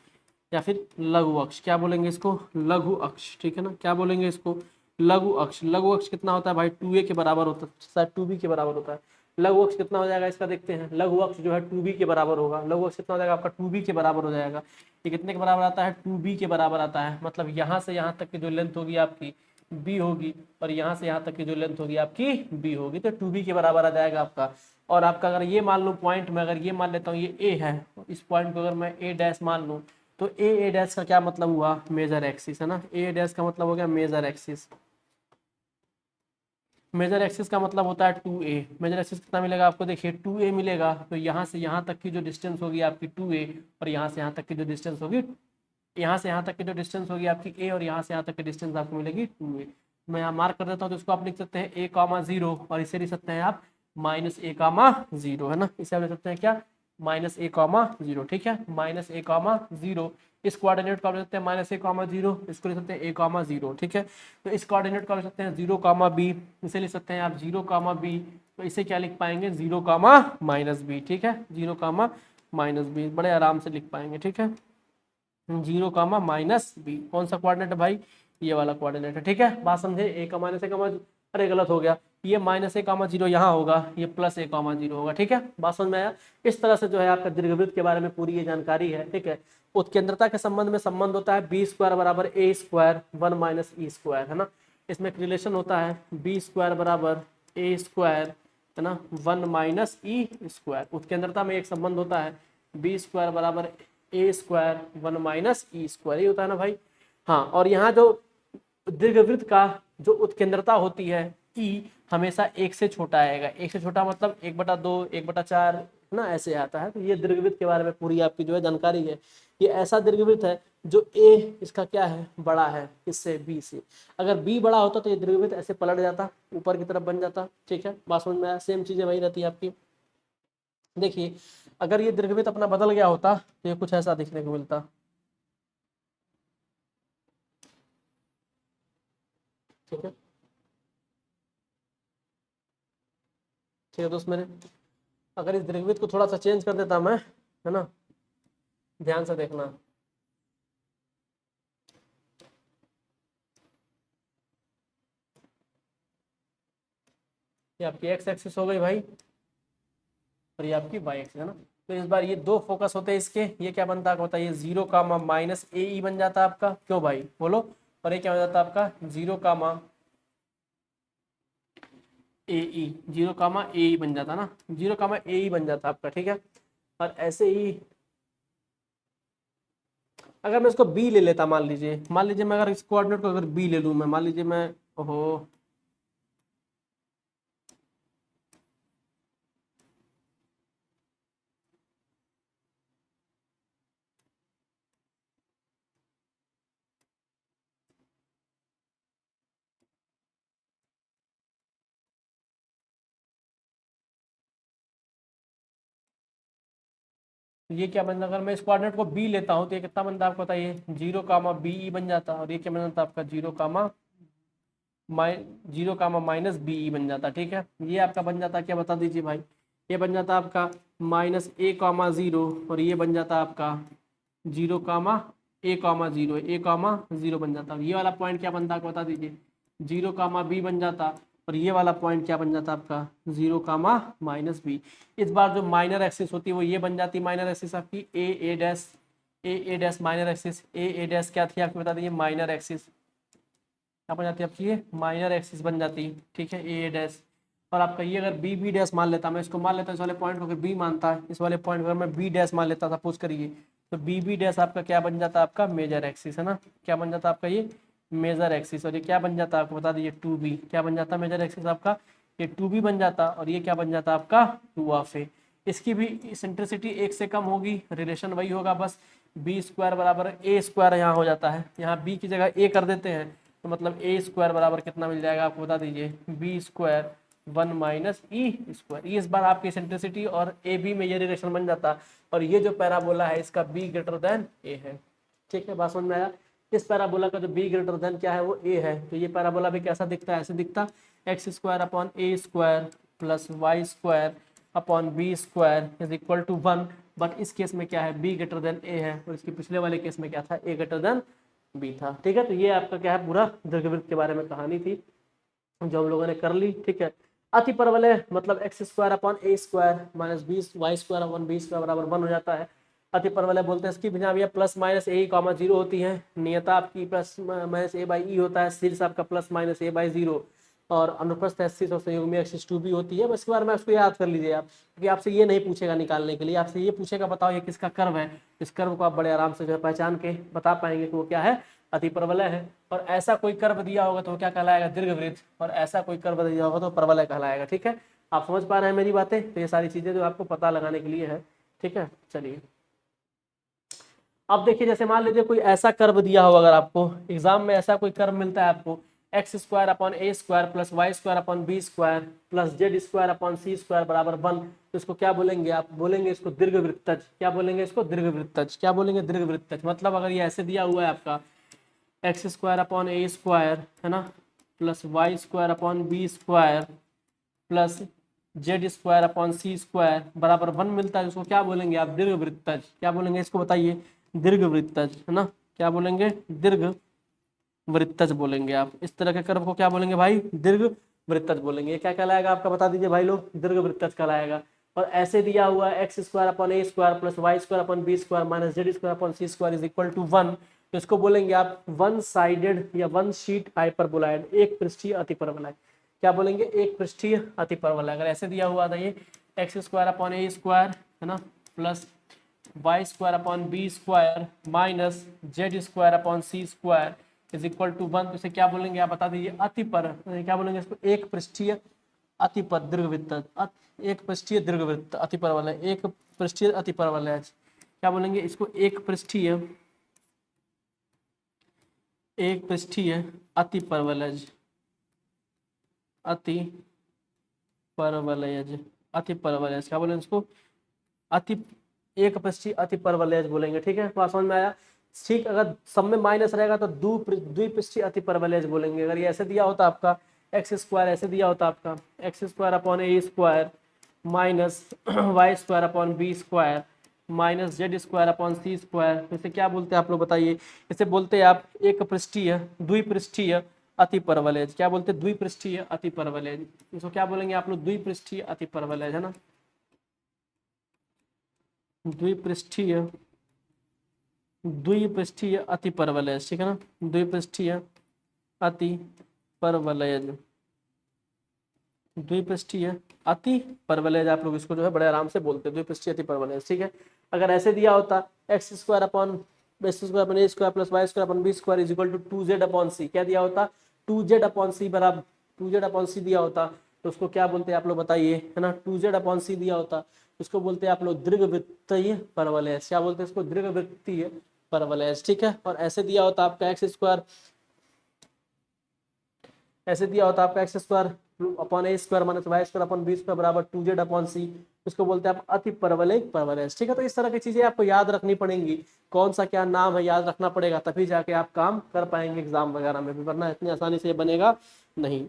[SPEAKER 1] या फिर लघु अक्ष, क्या बोलेंगे इसको, लघु अक्ष। ठीक है ना, क्या बोलेंगे इसको, लघु अक्ष। लघु अक्ष कितना होता है भाई, 2a के बराबर होता है, शायद 2b के बराबर होता है। लघु अक्ष कितना हो जाएगा इसका देखते हैं, लघु अक्ष जो है 2b के बराबर होगा। लघु अक्ष कितना हो जाएगा आपका, 2b के बराबर हो जाएगा। ये कितने के बराबर आता है, 2b के बराबर आता है। मतलब यहाँ से यहाँ तक की जो लेंथ होगी आपकी b होगी, और यहाँ से यहाँ तक की जो लेंथ होगी आपकी b होगी, तो 2b के बराबर आ जाएगा आपका। और आपका अगर ये मान लूँ पॉइंट में, अगर ये मान लेता हूँ ये a है, इस पॉइंट को अगर मैं a डैश मान लूँ, तो ए डैश का क्या मतलब हुआ, मेजर एक्सिस है ना, ए डैश का मतलब हो गया मेजर एक्सिस। मेजर एक्सिस का मतलब होता है 2a। मेजर एक्सिस कितना मिलेगा आपको, देखिए 2a मिलेगा, तो यहाँ से यहाँ तक की जो डिस्टेंस होगी आपकी 2a, और यहाँ से यहाँ तक की जो डिस्टेंस होगी, यहाँ से यहाँ तक की जो डिस्टेंस होगी आपकी a, और यहाँ से यहाँ तक की डिस्टेंस आपको मिलेगी 2a। मैं यहाँ मार्क कर देता हूँ, तो इसको आप लिख सकते हैं a,0, और इसे लिख सकते हैं आप -a,0 है ना, इसे आप लिख सकते हैं क्या, -a,0। ठीक है, -a,0। इस कोऑर्डिनेट को आप लिख सकते हैं -a,0, इसको लिख सकते हैं a,0। ठीक है, तो इस कोऑर्डिनेट को आप लिख सकते हैं 0,b, इसे लिख सकते हैं आप 0,b, तो इसे क्या लिख पाएंगे 0,-b। ठीक है, 0,-b बड़े आराम से लिख पाएंगे। ठीक है, 0,-b कौन सा कोऑर्डिनेट है भाई, ये वाला कोऑर्डिनेट है। ठीक है, बात समझे, a,-a, अरे गलत हो गया, ये -a,0 यहाँ होगा, ये +a,0 होगा। ठीक है, बात समझ में आया। इस तरह से जो है आपका दीर्घवृत्त के बारे में पूरी ये जानकारी है। ठीक है, उत्केंद्रता के संबंध में संबंध होता है b² बराबर a स्क्वायर 1 - e स्क्वायर, है ना, इसमें एक रिलेशन होता है b² बराबर a स्क्वायर, है ना, 1 - e स्क्वायर। उत्केंद्रता में एक संबंध होता है b² बराबर a स्क्वायर 1 - e स्क्वायर, ये होता है ना भाई। हाँ, और यहाँ जो दीर्घवृत्त का जो उत्केंद्रता होती है E, हमेशा 1 से छोटा आएगा। 1 से छोटा मतलब 1/2, 1/4 ना, ऐसे आता है। तो ये दीर्घवृत्त के बारे में पूरी आपकी जो है जानकारी है। ये ऐसा दीर्घवृत्त है जो A इसका क्या है, बड़ा है इससे, B से। अगर B बड़ा होता तो ये दीर्घवृत्त ऐसे पलट जाता, ऊपर की तरफ बन जाता। ठीक है, बात समझ में आया, सेम चीजें वही रहती है आपकी। देखिए, अगर ये दीर्घवृत्त अपना बदल गया होता तो ये कुछ ऐसा दिखने को मिलता। ठीक है, ठीक है दोस्त मेरे, अगर इस दीर्घवृत्त को थोड़ा सा चेंज कर देता मैं, है ना, ध्यान से देखना, ये आपकी एक्स एक्सिस हो गई भाई, और ये आपकी वाई एक्सिस है ना। तो इस बार ये दो फोकस होते हैं इसके, ये क्या बनता है आपको बताइए, 0,-ae बन जाता है आपका, क्यों भाई बोलो, और ये क्या हो जाता है आपका 0,ae, 0,ae बन जाता ना, 0,ae बन जाता आपका। ठीक है, और ऐसे ही अगर मैं इसको b ले लेता, मान लीजिए मैं अगर इस कोऑर्डिनेट को अगर b ले लूँ मैं, मान लीजिए मैं, ओहो, ये क्या बनता, अगर मैं इस कोऑर्डिनेट को b लेता हूँ तो ये कितना बनता है आपको बताइए, 0,be बन जाता, और ये क्या बन जाता आपका 0,-be बन जाता। ठीक है, ये आपका बन जाता क्या, बता दीजिए भाई, ये बन जाता आपका -a,0, और ये बन जाता आपका 0,a,0 बन जाता। ये वाला पॉइंट क्या बनता आपको बता दीजिए, 0,b बन जाता, और ये वाला पॉइंट क्या बन जाता आपका 0,-b। इस बार जो माइनर एक्सिस होती है वो ये बन जाती, माइनर एक्सिस आपकी a dash, a dash minor axis, a dash क्या थी आपको बता दीजिए, माइनर एक्सिस, क्या बन जाती है आपकी, ये माइनर एक्सिस बन जाती है। ठीक है, ए डैश, और आपका ये अगर बी डैश मान लेता, मैं इसको मान लेता इस वाले पॉइंट को, अगर बी मानता है इस वाले पॉइंट को, अगर मैं बी डैश मान लेता, सपोज करिए, तो बी डैश आपका क्या बन जाता आपका मेजर एक्सिस, है ना, क्या बन जाता आपका ये मेजर एक्सिस, और ये क्या बन जाता आपको बता दीजिए 2b, क्या बन जाता मेजर एक्सिस आपका, ये 2b बन जाता, और ये क्या बन जाता आपका 2a। इसकी भी सेंट्रिसिटी 1 से कम होगी, रिलेशन वही होगा, बस b² बराबर a स्क्वायर यहाँ हो जाता है, यहाँ b की जगह a कर देते हैं, तो मतलब a² बराबर कितना मिल जाएगा आपको बता दीजिए, b² 1 - e स्क्वायर। ये इस बार आपकी एसेंट्रिसिटी और ए बी में ये रिलेशन बन जाता, और ये जो पैराबोला है इसका b ग्रेटर देन a है। ठीक है, बात समझ में आया। इस पैराबोला का जो b ग्रेटर देन क्या है वो a है, तो ये पैराबोला भी कैसा दिखता है, ऐसे दिखता, x² / a² plus y² upon b² is equal to 1। But इस केस में क्या है, b ग्रेटर देन a है, और इसके पिछले वाले केस में क्या था, a ग्रेटर देन b था। ठीक है, तो ये आपका क्या है, पूरा दीर्घवृत्त के बारे में कहानी थी जो हम लोगों ने कर ली। ठीक है, अति परवलय मतलब x² upon a² minus y² upon b² बराबर 1 हो जाता है। अति परवलय बोलते हैं इसकी बिना भैया +-a,0 होती है, नियता आपकी +-a/e होता है, शीर्ष आपका +-a/0। और अनुप्रस्थ एक्सिस और संयुग्मी एक्सिस 2 भी होती है। बस इसके बारे में उसको याद कर लीजिए आप, क्योंकि आपसे ये नहीं पूछेगा निकालने के लिए, आपसे ये पूछेगा बताओ ये किसका कर्व है। इस कर्व को आप बड़े आराम से जो है पहचान के बता पाएंगे कि वो क्या है, अतिपरवलय है। और ऐसा कोई कर्व दिया होगा तो वो क्या कहलाएगा, दीर्घवृत्त, और ऐसा कोई कर्व दिया होगा तो परवलय कहलाएगा। ठीक है, आप समझ पा रहे हैं मेरी बातें? तो ये सारी चीजें जो आपको पता लगाने के लिए है। ठीक है, चलिए अब देखिए, जैसे मान लीजिए कोई ऐसा कर्व दिया हो, अगर आपको एग्जाम में ऐसा कोई कर्व मिलता है आपको, एक्स स्क्वायर अपॉन ए square plus Y square upon B square plus Z square upon सी स्क्वायर बराबर 1, तो इसको क्या बोलेंगे आप, बोलेंगे इसको दीर्घवृत्तज। क्या बोलेंगे इसको, दीर्घवृत्तज। क्या बोलेंगे, दीर्घवृत्तज। मतलब अगर ये ऐसे दिया हुआ है आपका एक्स स्क्वायर अपॉन ए स्क्वायर है ना, plus Y square upon B square plus Z square upon सी स्क्वायर बराबर 1 मिलता है, इसको क्या बोलेंगे आप, दीर्घवृत्तज। क्या बोलेंगे इसको, बताइए, दीर्घवृत्तज, है ना। क्या बोलेंगे, दीर्घवृत्तज बोलेंगे आप। इस तरह के कर्व को क्या बोलेंगे भाई, दीर्घवृत्तज बोलेंगे। ये क्या कहलाएगा आपका, बता दीजिए भाई लोग, दीर्घवृत्तज कहलाएगा। और ऐसे दिया हुआ है x square upon A square plus Y square upon B square minus Z square upon C square is equal to 1, तो इसको बोलेंगे आप वन साइडेड या वन शीट हाइपरबोलॉइड, एक पृष्ठीय अतिपरवलय। क्या बोलेंगे, एक पृष्ठीय अतिपरवलय। अगर ऐसे दिया हुआ था ये एक्स स्क्वायर अपॉन ए स्क्वायर है ना plus Y square upon B square minus Z square upon C square is equal to 1, तो इसे क्या बोलेंगे आप बता दीजिए, अतिपर। क्या बोलेंगे इसको, एक पृष्ठीय अतिपर दीर्घवृत्त, एक पृष्ठीय दीर्घवृत्त अतिपरवलय, एक पृष्ठीय अतिपरवलय। क्या बोलेंगे इसको, एक पृष्ठीय अतिपरवलय, अतिपरवलय। क्या बोलेंगे इसको, अति एक पृष्ठीय अतिपरवलय बोलेंगे। ठीक है, तो समझ में आया। ठीक, अगर सब में माइनस रहेगा तो द्विपृष्ठीय अतिपरवलय बोलेंगे। अगर ये ऐसे दिया होता आपका एक्स स्क्वायर, ऐसे दिया होता आपका एक्स स्क्वायर अपॉन ए square minus Y square upon B square minus Z square upon सी स्क्वायर, तो इसे क्या बोलते हैं आप लोग, बताइए। इसे बोलते हैं आप एक पृष्ठीय द्विपृष्ठीय अतिपरवलय। क्या बोलते हैं, द्विपृष्ठीय अतिपरवलय। इसको क्या बोलेंगे आप लोग, द्विपृष्ठीय अतिपरवलय, है ना, द्विपृष्ठीय अतिपरवलय। ठीक है ना, द्विपृष्ठीय अतिपरवलय, द्विपृष्ठीय अतिपरवलय आप लोग इसको जो है बड़े आराम से बोलते हैं, द्विपृष्ठीय अतिपरवलय। ठीक है, अगर ऐसे दिया होता X square upon A square plus Y square upon B square is equal to 2z upon C, क्या दिया होता, 2z अपॉन सी बराबर 2z अपॉन सी दिया होता, तो उसको क्या बोलते हैं आप लोग, बताइए, है ना। 2z अपॉन सी दिया होता, उसको बोलते हैं आप लोग दीर्घवृत्तीय परवलय। क्या बोलते हैं इसको, दीर्घवृत्तीय परवलय। ठीक है, और ऐसे दिया होता आपका एक्स स्क्वायर, ऐसे दिया होता आपका एक्स स्क्वायर अपॉन ए square minus Y square upon B square बराबर 2z अपॉन सी, इसको बोलते हैं आप अतिपरवलय परवलय। ठीक है, तो इस तरह की चीजें आपको याद रखनी पड़ेंगी, कौन सा क्या नाम है याद रखना पड़ेगा, तभी जाके आप काम कर पाएंगे एग्जाम वगैरह में भी, वरना इतनी आसानी से बनेगा नहीं।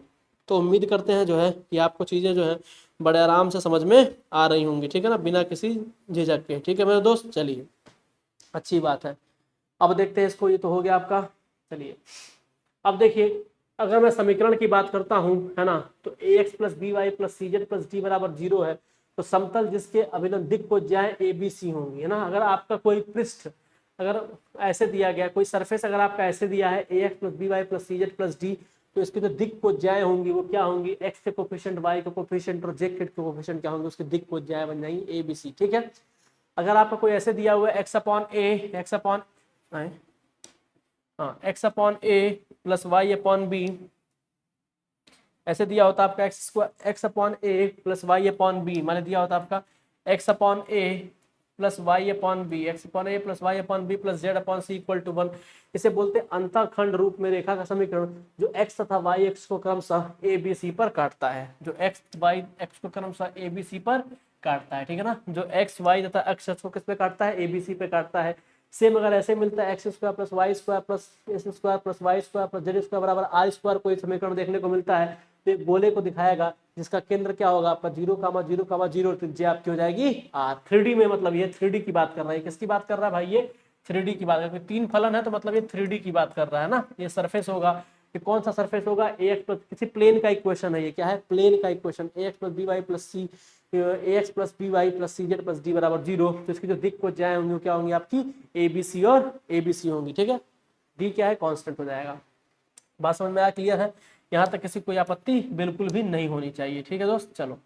[SPEAKER 1] तो उम्मीद करते हैं जो है कि आपको चीजें जो है बड़े आराम से समझ में आ रही होंगी। ठीक है ना, बिना किसी झिझक के। ठीक है मेरे दोस्त, चलिए अच्छी बात है। अब देखते हैं इसको, ये तो हो गया आपका। चलिए अब देखिए, अगर मैं समीकरण की बात करता हूं, है ना, तो ax plus B Y plus C Z plus D बराबर 0 है, तो समतल जिसके अभिलंब दिक्भुजाएं ए बी सी होंगी, है ना। अगर आपका कोई पृष्ठ अगर ऐसे दिया गया, कोई सरफेस अगर आपका ऐसे दिया है ax plus B Y plus C Z plus D, तो इसकी जो दिक्भुजाएं होंगी वो क्या होंगी, x के कोफिशिएंट, y के कोफिशिएंट और z के कोफिशिएंट क्या होंगे, उसकी दिक्भुजाएं बन जाएंगी ए बी सी। ठीक है, अगर आपका कोई ऐसे दिया हुआ है x upon x upon a plus y upon b, ऐसे दिया होता आपका x upon a plus y upon b, माने दिया होता आपका x upon a plus y upon b, x upon a plus y upon b plus z upon c equal to 1। इसे बोलते हैं अंतःखंड रूप में रेखा का समीकरण, जो एक्स तथा वाई एक्स को क्रमशः ए बी सी पर काटता है, जो एक्स वाई एक्स को क्रमशः ए बी सी पर काटता है। ठीक है ना, जो एक्स वाई तथा एक्स को किस पे काटता है, ए बी सी पे काटता है। सेम अगर ऐसे मिलता है x square plus Y square plus s square plus Y square plus Z square बराबर आर स्क्वायर, कोई समीकरण देखने को मिलता है, तो एक गोले को दिखाएगा जिसका केंद्र क्या होगा आपका 0,0,0, त्रिज्या आपकी हो जाएगी आर। 3D में, मतलब ये 3D की बात कर रहा है। किसकी बात कर रहा है भाई, ये 3D की बात कर रहा है। 3 फलन है तो मतलब ये 3D की बात कर रहा है ना। ये सरफेस होगा, ये कौन सा सरफेस होगा, ax प्लस किसी प्लेन का इक्वेशन है, ये क्या है, प्लेन का equation, ax plus B Y plus C ax plus B Y plus C Z plus D बराबर 0, तो इसकी जो दिक्भुजाएं होंगी क्या होंगी आपकी, ए बी सी और ए बी सी होंगी। ठीक है, डी क्या है, कांस्टेंट हो जाएगा। बात समझ में आया, क्लियर है। यहाँ तक किसी कोई आपत्ति बिल्कुल भी नहीं होनी चाहिए। ठीक है दोस्त, चलो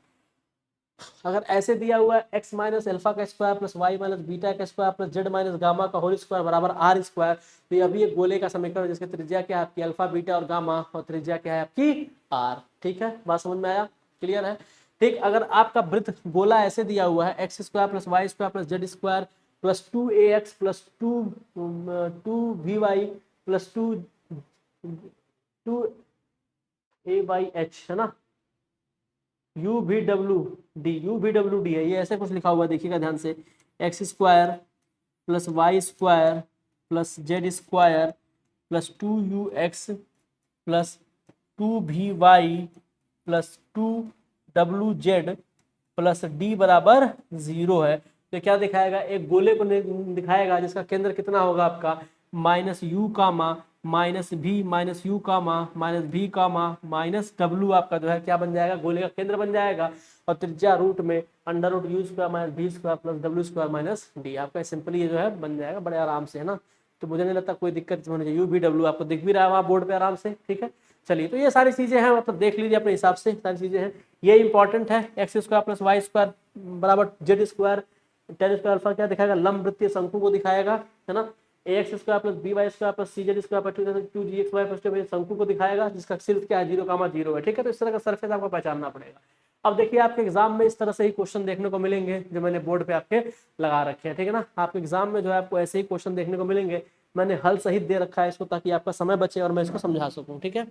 [SPEAKER 1] अगर ऐसे दिया हुआ है x माइनस एल्फा का square plus Y minus beta का square plus Z minus gamma का होल स्क्वायर बराबर आर स्क्वायर, तो अभी एक गोले का समीकरण जिसकी त्रिज्या क्या है आपकी अल्फा बीटा और गामा और त्रिज्या क्या है आपकी आर। ठीक है, बात समझ में आया, क्लियर है। ठीक, अगर आपका वृत्त गोला ऐसे दिया हुआ है x square plus Y square plus Z square plus 2ax plus 2by plus 2a/h है ना, यू वी डब्ल्यू डी है, ये ऐसे कुछ लिखा हुआ है, देखिएगा ध्यान से, x square plus Y square plus Z square plus 2ux plus 2vy plus 2wz plus D बराबर 0 है। तो क्या दिखाएगा, एक गोले को दिखाएगा जिसका केंद्र कितना होगा आपका माइनस यू कामा माइनस भी माइनस यू कामा माइनस भी कामा माइनस डब्ल्यू, आपका जो है क्या बन जाएगा, गोले का केंद्र बन जाएगा, और त्रिज्या रूट में under root u square minus v square plus डब्ल्यू स्क्वायर माइनस डी, आपका सिंपली ये जो है बन जाएगा बड़े आराम से, है ना। तो मुझे नहीं लगता कोई दिक्कत होनी चाहिए, यू भी डब्ल्यू आपको दिख भी रहा है वहाँ बोर्ड पे आराम से। ठीक है, चलिए तो ये सारी चीजें हैं, मतलब देख लीजिए अपने हिसाब से, सारी चीजें हैं, ये इंपॉर्टेंट है। X square plus Y square बराबर z square tan square alpha क्या दिखाएगा, लंब वृत्तीय शंकु को दिखाएगा, है ना। ax square plus by square plus cz square plus 2gxy plus 2 शंकु को दिखाएगा जिसका शीर्ष क्या है 0,0 है। ठीक है, तो इस तरह का सरफेस आपको पहचानना पड़ेगा। अब देखिए आपके एग्जाम में इस तरह से ही क्वेश्चन देखने को मिलेंगे जो मैंने बोर्ड पे आपके लगा रखे हैं। ठीक है ना, आपके एग्जाम में जो है आपको ऐसे ही क्वेश्चन देखने को मिलेंगे, मैंने हल सहित दे रखा है इसको ताकि आपका समय बचे और मैं इसको समझा सकूं। ठीक है,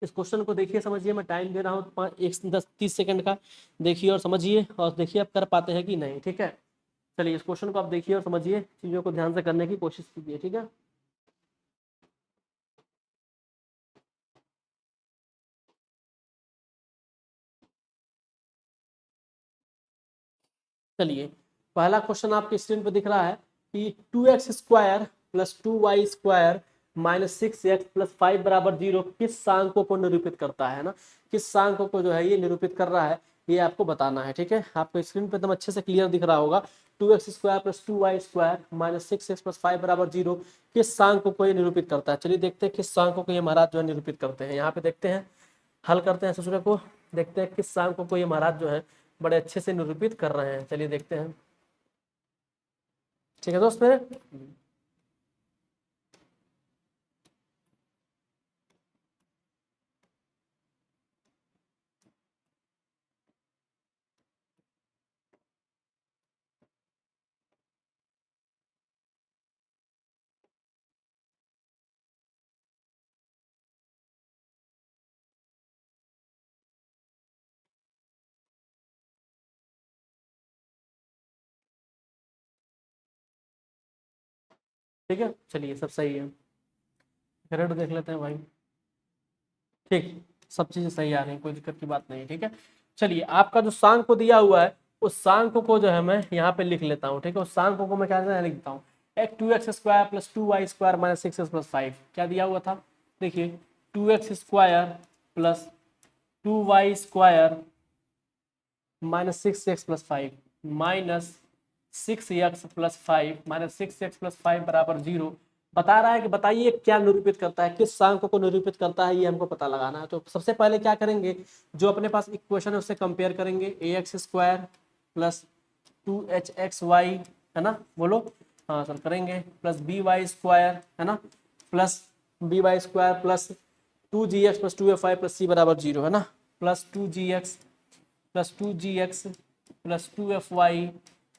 [SPEAKER 1] इस क्वेश्चन को देखिए समझिए, मैं टाइम दे रहा हूँ 10-30 सेकंड का, देखिए और समझिए और देखिए आप कर पाते हैं कि नहीं। ठीक है, चलिए इस क्वेश्चन को आप देखिए और समझिए, चीजों को ध्यान से करने की कोशिश कीजिए। ठीक है, चलिए पहला क्वेश्चन आपके स्क्रीन पर दिख रहा है कि 2x square plus 2y square minus 6x plus 5 बराबर 0 किस सांख्य को निरूपित करता है ना, किस सांख्य को जो है ये निरूपित कर रहा है, ये आपको बताना है। ठीक है, आपको स्क्रीन पर एकदम अच्छे से क्लियर दिख रहा होगा, 2x square plus 2y square minus 6x plus 5 बराबर 0 किस सांख्य को ये निरूपित करता है। चलिए देखते हैं किस सांख्य को ये महाराज जो है निरूपित करते हैं, यहाँ पे देखते हैं, हल करते हैं सूत्र को, देखते हैं किस सांख्य को ये महाराज जो है बड़े अच्छे से निरूपित कर रहे हैं। चलिए देखते हैं। ठीक है दोस्त मेरे, ठीक है, चलिए सब सही है, ग्रेड देख लेते हैं भाई। ठीक, सब चीजें सही आ रही हैं, कोई दिक्कत की बात नहीं है। ठीक है, चलिए आपका जो सांख्य को दिया हुआ है उस सांख्य को जो है मैं यहाँ पे लिख लेता हूँ। ठीक है, उस सांख्य को मैं क्या लिखता हूँ, एक 2x square plus 2y square minus 6x plus 5 क्या दिया हुआ था, देखिए 2x square plus 2y square minus 6x plus 5 minus 6x plus 5 minus 6x plus 5 बराबर 0 बता रहा है कि बताइए क्या निरूपित करता है, किस सांख्य को निरूपित करता है, ये हमको पता लगाना है। तो सबसे पहले क्या करेंगे, जो अपने पास इक्वेशन है उससे कंपेयर करेंगे, ax स्क्वायर प्लस 2hxy है ना, बोलो हाँ सर करेंगे, प्लस by स्क्वायर है ना plus by square plus 2gx plus 2fy plus c बराबर 0 है ना, plus 2gx plus 2gx plus 2fy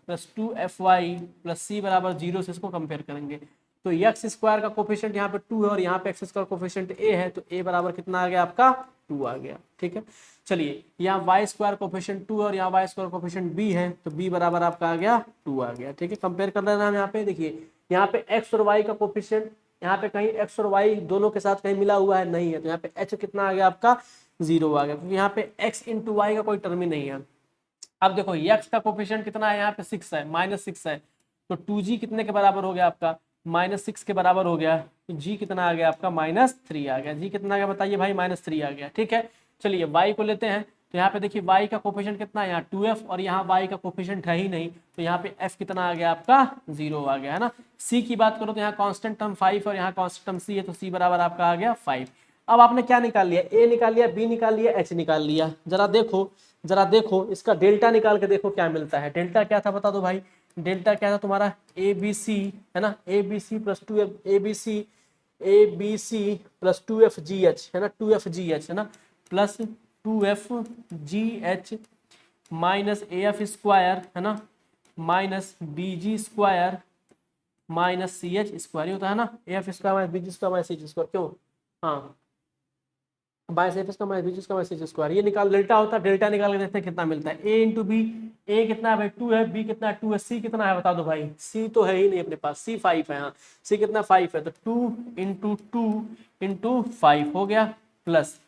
[SPEAKER 1] plus 2fy plus c बराबर 0 से इसको कंपेयर करेंगे। तो एक्स स्क्वायर का कोफिशिएंट यहाँ पे 2 है और यहाँ पे एक्स स्क्वायर कोफिशिएंट a है, तो a बराबर कितना आ गया आपका 2 आ गया। ठीक है, चलिए यहाँ वाई स्क्वायर कोफिशिएंट 2 और यहाँ वाई स्क्वायर कोफिशिएंट b है, तो b बराबर आपका आ गया 2 आ गया। ठीक है, कंपेयर कर लेना हम यहाँ पे, देखिए यहाँ पे x और y का कोफिशिएंट यहाँ पे कहीं x और y दोनों के साथ कहीं मिला हुआ है नहीं है, तो यहाँ पे h कितना आ गया आपका 0 आ गया, क्योंकि यहाँ पे x इंटू वाई का कोई टर्म ही नहीं है। अब देखो x का कोफिशिएंट कितना है, यहाँ पे 6 है, -6 है, तो 2g कितने के बराबर हो गया आपका -6 के बराबर हो गया, तो g कितना आ गया आपका -3 आ गया। g कितना आ गया बताइए भाई, -3 आ गया। ठीक है, चलिए y को लेते हैं, तो यहाँ पे देखिए y का कोफिशिएंट कितना है यहाँ 2f, और यहाँ y का कोफिशिएंट है ही नहीं, तो यहाँ पे f कितना आ गया आपका 0 आ गया है ना। c की बात करो तो यहाँ कांस्टेंट टर्म 5 और यहाँ कांस्टेंट टर्म c है, तो c बराबर आपका आ गया 5। अब आपने क्या निकाल लिया, a निकाल लिया, b निकाल लिया, h निकाल लिया। जरा देखो इसका डेल्टा निकाल के देखो क्या मिलता है। डेल्टा क्या था बता दो भाई, डेल्टा क्या था तुम्हारा ABC है ना, ABC plus 2f ABC plus 2FGH है ना, 2FGH है ना, plus 2FGH minus AF square है ना, minus BG square minus CH square, ये होता है ना, AF square minus BG square minus CH square, क्यों, हाँ बाईस एफ का माइनस बीच का माइनस स्क्वायर, ये निकाल डेल्टा होता है। डेल्टा निकाल के देखते हैं कितना मिलता है। ए इंटू बी, ए कितना है भाई 2 है, बी कितना है 2 है, सी कितना है बता दो भाई, सी तो है ही नहीं अपने पास, सी 5 है, हाँ सी कितना 5 है, तो 2 इंटू 5 हो गया, प्लस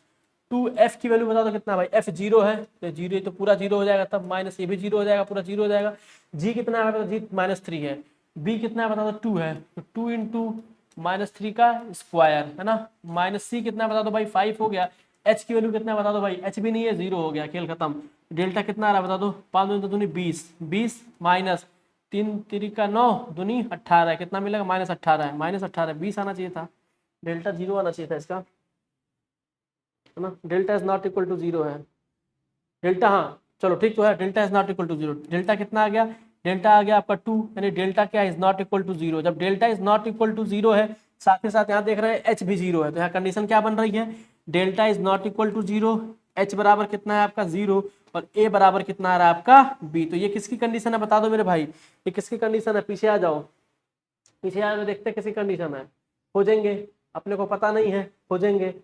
[SPEAKER 1] 2 एफ की वैल्यू बता दो कितना भाई, एफ 0 है तो 0 तो पूरा 0 हो जाएगा, तब माइनस ये भी 0 हो जाएगा, पूरा 0 हो जाएगा। जी कितना है, जी -3 है, बी कितना है बता दो 2 है, तो 2 इंटू -3 का स्क्वायर है ना, माइनस सी कितना बता दो भाई 5 हो गया। एच की वैल्यू कितना बता दो भाई, एच भी नहीं है 0 हो गया, खेल खत्म। डेल्टा कितना आ रहा है बता दो, 5 दूनी 20 माइनस 3 3 का 9 दूनी 18, कितना मिलेगा -18 है, -18 20 आना चाहिए था, डेल्टा 0 आना चाहिए था इसका, है ना। Delta is not equal to 0 है डेल्टा, हाँ चलो ठीक तो है, delta is not equal to 0, delta कितना आ गया, डेल्टा आ गया आपका 2, यानी डेल्टा क्या इज नॉट इक्वल टू 0। जब delta is not equal to 0 है, साथ ही साथ यहाँ देख रहे हैं एच भी 0 है, तो यहाँ कंडीशन क्या बन रही है, delta is not equal to 0, h बराबर कितना है आपका 0, और ए बराबर कितना आ रहा है आपका बी। तो ये किसकी कंडीशन है बता दो मेरे भाई, ये किसकी कंडीशन है, पीछे आ जाओ, पीछे आ जाओ, देखते हैं किसकी कंडीशन है, खोजेंगे, अपने को पता नहीं है, खोजेंगे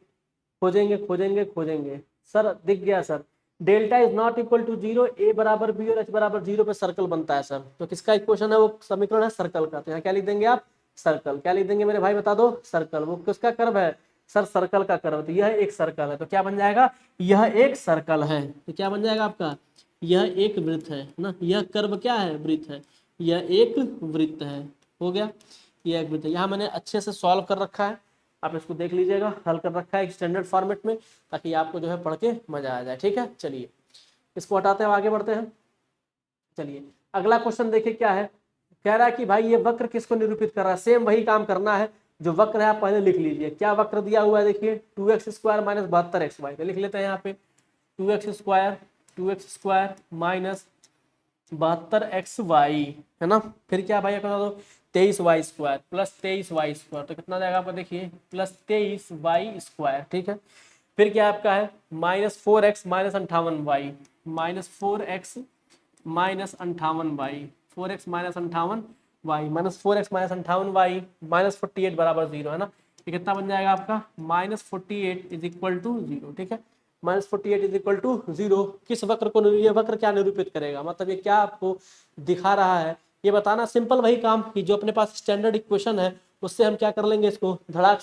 [SPEAKER 1] खोजेंगे खोजेंगे खोजेंगे, सर दिख गया sir, delta is not equal to 0, a बराबर बी और एच बराबर 0 पे सर्कल बनता है सर। तो किसका इक्वेशन है, वो समीकरण है सर्कल का, तो यहाँ क्या लिख देंगे आप, सर्कल, क्या लिख देंगे मेरे भाई बता दो, सर्कल। वो किसका कर्व है सर, सर्कल का कर्व, तो यह एक सर्कल है, तो क्या बन जाएगा, यह एक सर्कल है, तो क्या बन जाएगा आपका, यह एक वृत्त है ना, यह कर्व क्या है, वृत्त है, यह एक वृत्त है, हो गया, यह एक वृत्त है। यहाँ मैंने अच्छे से सॉल्व कर रखा है, आप इसको देख लीजिएगा, हल कर रखा है स्टैंडर्ड फॉर्मेट में, ताकि आपको जो है पढ़ के मजा आ जाए, ठीक है। चलिए इसको हटाते हैं, आगे बढ़ते हैं। चलिए अगला क्वेश्चन देखिए क्या है, कह रहा है कि भाई ये वक्र किसको निरूपित कर रहा है, सेम वही काम करना है, जो वक्र है आप पहले लिख लीजिए। क्या वक्र दिया हुआ है, देखिए 2x स्क्वायर माइनस 72xy, तो लिख लेते हैं यहाँ पे 2x स्क्वायर माइनस 72xy है ना, फिर क्या भाई बता दो 23y square plus 23y square, तो कितना जाएगा आपका देखिए प्लस 23y स्क्वायर, ठीक है। फिर क्या आपका है -4x minus 58y, -4x minus 58y, 4x minus 58y minus 4x minus 58y minus 48 बराबर 0 है ना, ये कितना बन जाएगा आपका -48 इज इक्वल टू 0, ठीक है। -48 इज इक्वल टू 0 किस वक्र को, ये वक्र क्या निरूपित करेगा, मतलब ये क्या आपको दिखा रहा है, ये बताना। सिंपल वही काम कि जो अपने पास स्टैंडर्ड इक्वेशन है उससे हम क्या कर लेंगे, इसको धड़ाक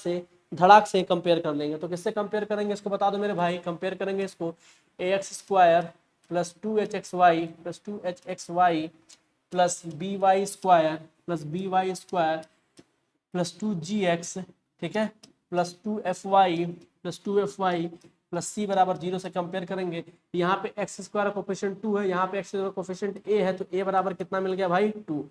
[SPEAKER 1] से कंपेयर कर लेंगे। तो किससे कंपेयर करेंगे इसको बता दो मेरे भाई, कंपेयर करेंगे इसको ax square plus 2hxy plus by square plus 2gx, ठीक है, प्लस 2fy प्लस c बराबर 0 से कंपेयर करेंगे। यहाँ पे एक्स स्क्वायर कोफिशिएंट 2 है, यहाँ पे एक्स स्क्वायर कोफिशिएंट a है, तो a बराबर कितना मिल गया भाई 2।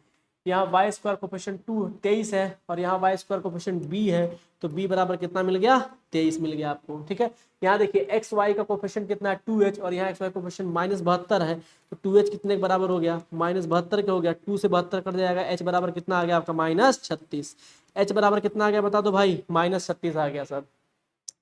[SPEAKER 1] यहाँ वाई स्क्वायर कोफिशिएंट 23 है, और यहाँ वाई स्क्वायर कोफिशिएंट b है, तो b बराबर कितना मिल गया 23 मिल गया आपको, ठीक है। यहाँ देखिए एक्स वाई का कोफिशिएंट कितना है 2h, और यहाँ एक्स वाई कोफिशिएंट -72 है, तो 2h कितने के बराबर हो गया -72 के हो गया, 2 से 72 कट जाएगा, h बराबर कितना आ गया आपका -36, h बराबर कितना आ गया बता दो भाई -36 आ गया सर।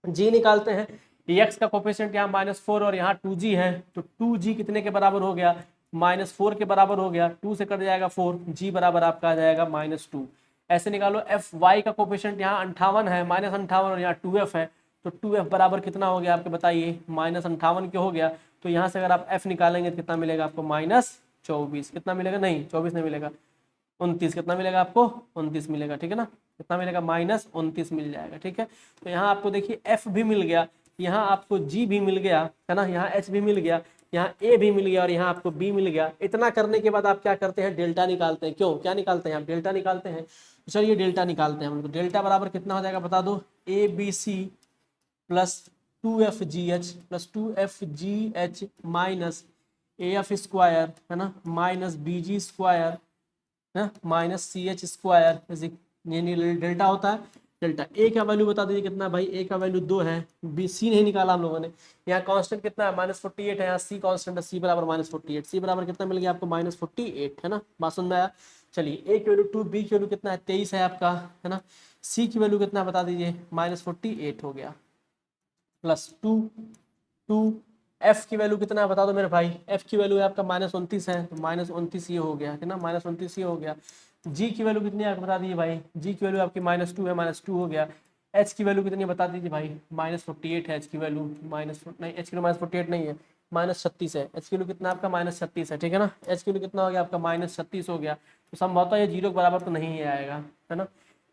[SPEAKER 1] g निकालते हैं, x का कोफिशिएंट यहाँ -4 और यहाँ 2g है, तो 2g कितने के बराबर हो गया -4 के बराबर हो गया, 2 से कट जाएगा 4, g बराबर आपका आ जाएगा -2। ऐसे निकालो fy का कोफिशिएंट यहाँ 58 है, -58 और यहाँ 2f है, तो 2f बराबर कितना हो गया आपके बताइए -58 के हो गया, तो यहाँ से अगर आप f निकालेंगे तो कितना मिलेगा आपको -24, कितना मिलेगा, नहीं 24 नहीं मिलेगा 29, कितना मिलेगा आपको 29 मिलेगा, ठीक है ना, कितना मिलेगा -29 मिल जाएगा, ठीक है। तो यहाँ आपको देखिए f भी मिल गया, यहाँ आपको g भी मिल गया है ना, यहाँ h भी मिल गया, यहाँ a भी मिल गया और यहाँ आपको b मिल गया। इतना करने के बाद आप क्या करते हैं, डेल्टा निकालते हैं, क्यों क्या निकालते हैं आप, डेल्टा निकालते हैं। तो चलिए डेल्टा निकालते हैं हम, तो डेल्टा बराबर कितना हो जाएगा बता दो, ABC plus 2FGH plus 2FGH minus AF square है ना माइनस BG स्क्वायर है माइनस CH स्क्वायर ये डेल्टा होता है। डेल्टा ए का वैल्यू बता दीजिए कितना है भाई, ए का वैल्यू 2 है, बी सी नहीं निकाला हम लोगों ने। यहाँ कांस्टेंट कितना है -48 है, यहाँ सी कांस्टेंट है, सी बराबर -48, सी बराबर कितना मिल गया आपको -48 है ना। बात समझ में आया। चलिए ए की वैल्यू 2, बी की वैल्यू कितना है 23 है आपका है ना, सी की वैल्यू कितना बता दीजिए -48 हो गया प्लस 2 एफ की वैल्यू कितना है बता दो मेरे भाई, एफ की वैल्यू है आपका -29 है तो -29 ये हो गया है ना, -29 ये हो गया। जी की वैल्यू कितनी है बता दीजिए भाई, जी की वैल्यू आपकी -2 है, -2 हो गया। एच की वैल्यू कितनी है बता दीजिए भाई, -48 है एच की वैल्यू, माइनस नहीं एच की वैल्यू -48 नहीं है, -36 है। एच की वैल्यू कितना आपका -36 है, ठीक है ना। एच की वैल्यू कितना हो गया आपका -36 हो गया, तो संभवतः ये 0 के बराबर तो नहीं ही आएगा है ना।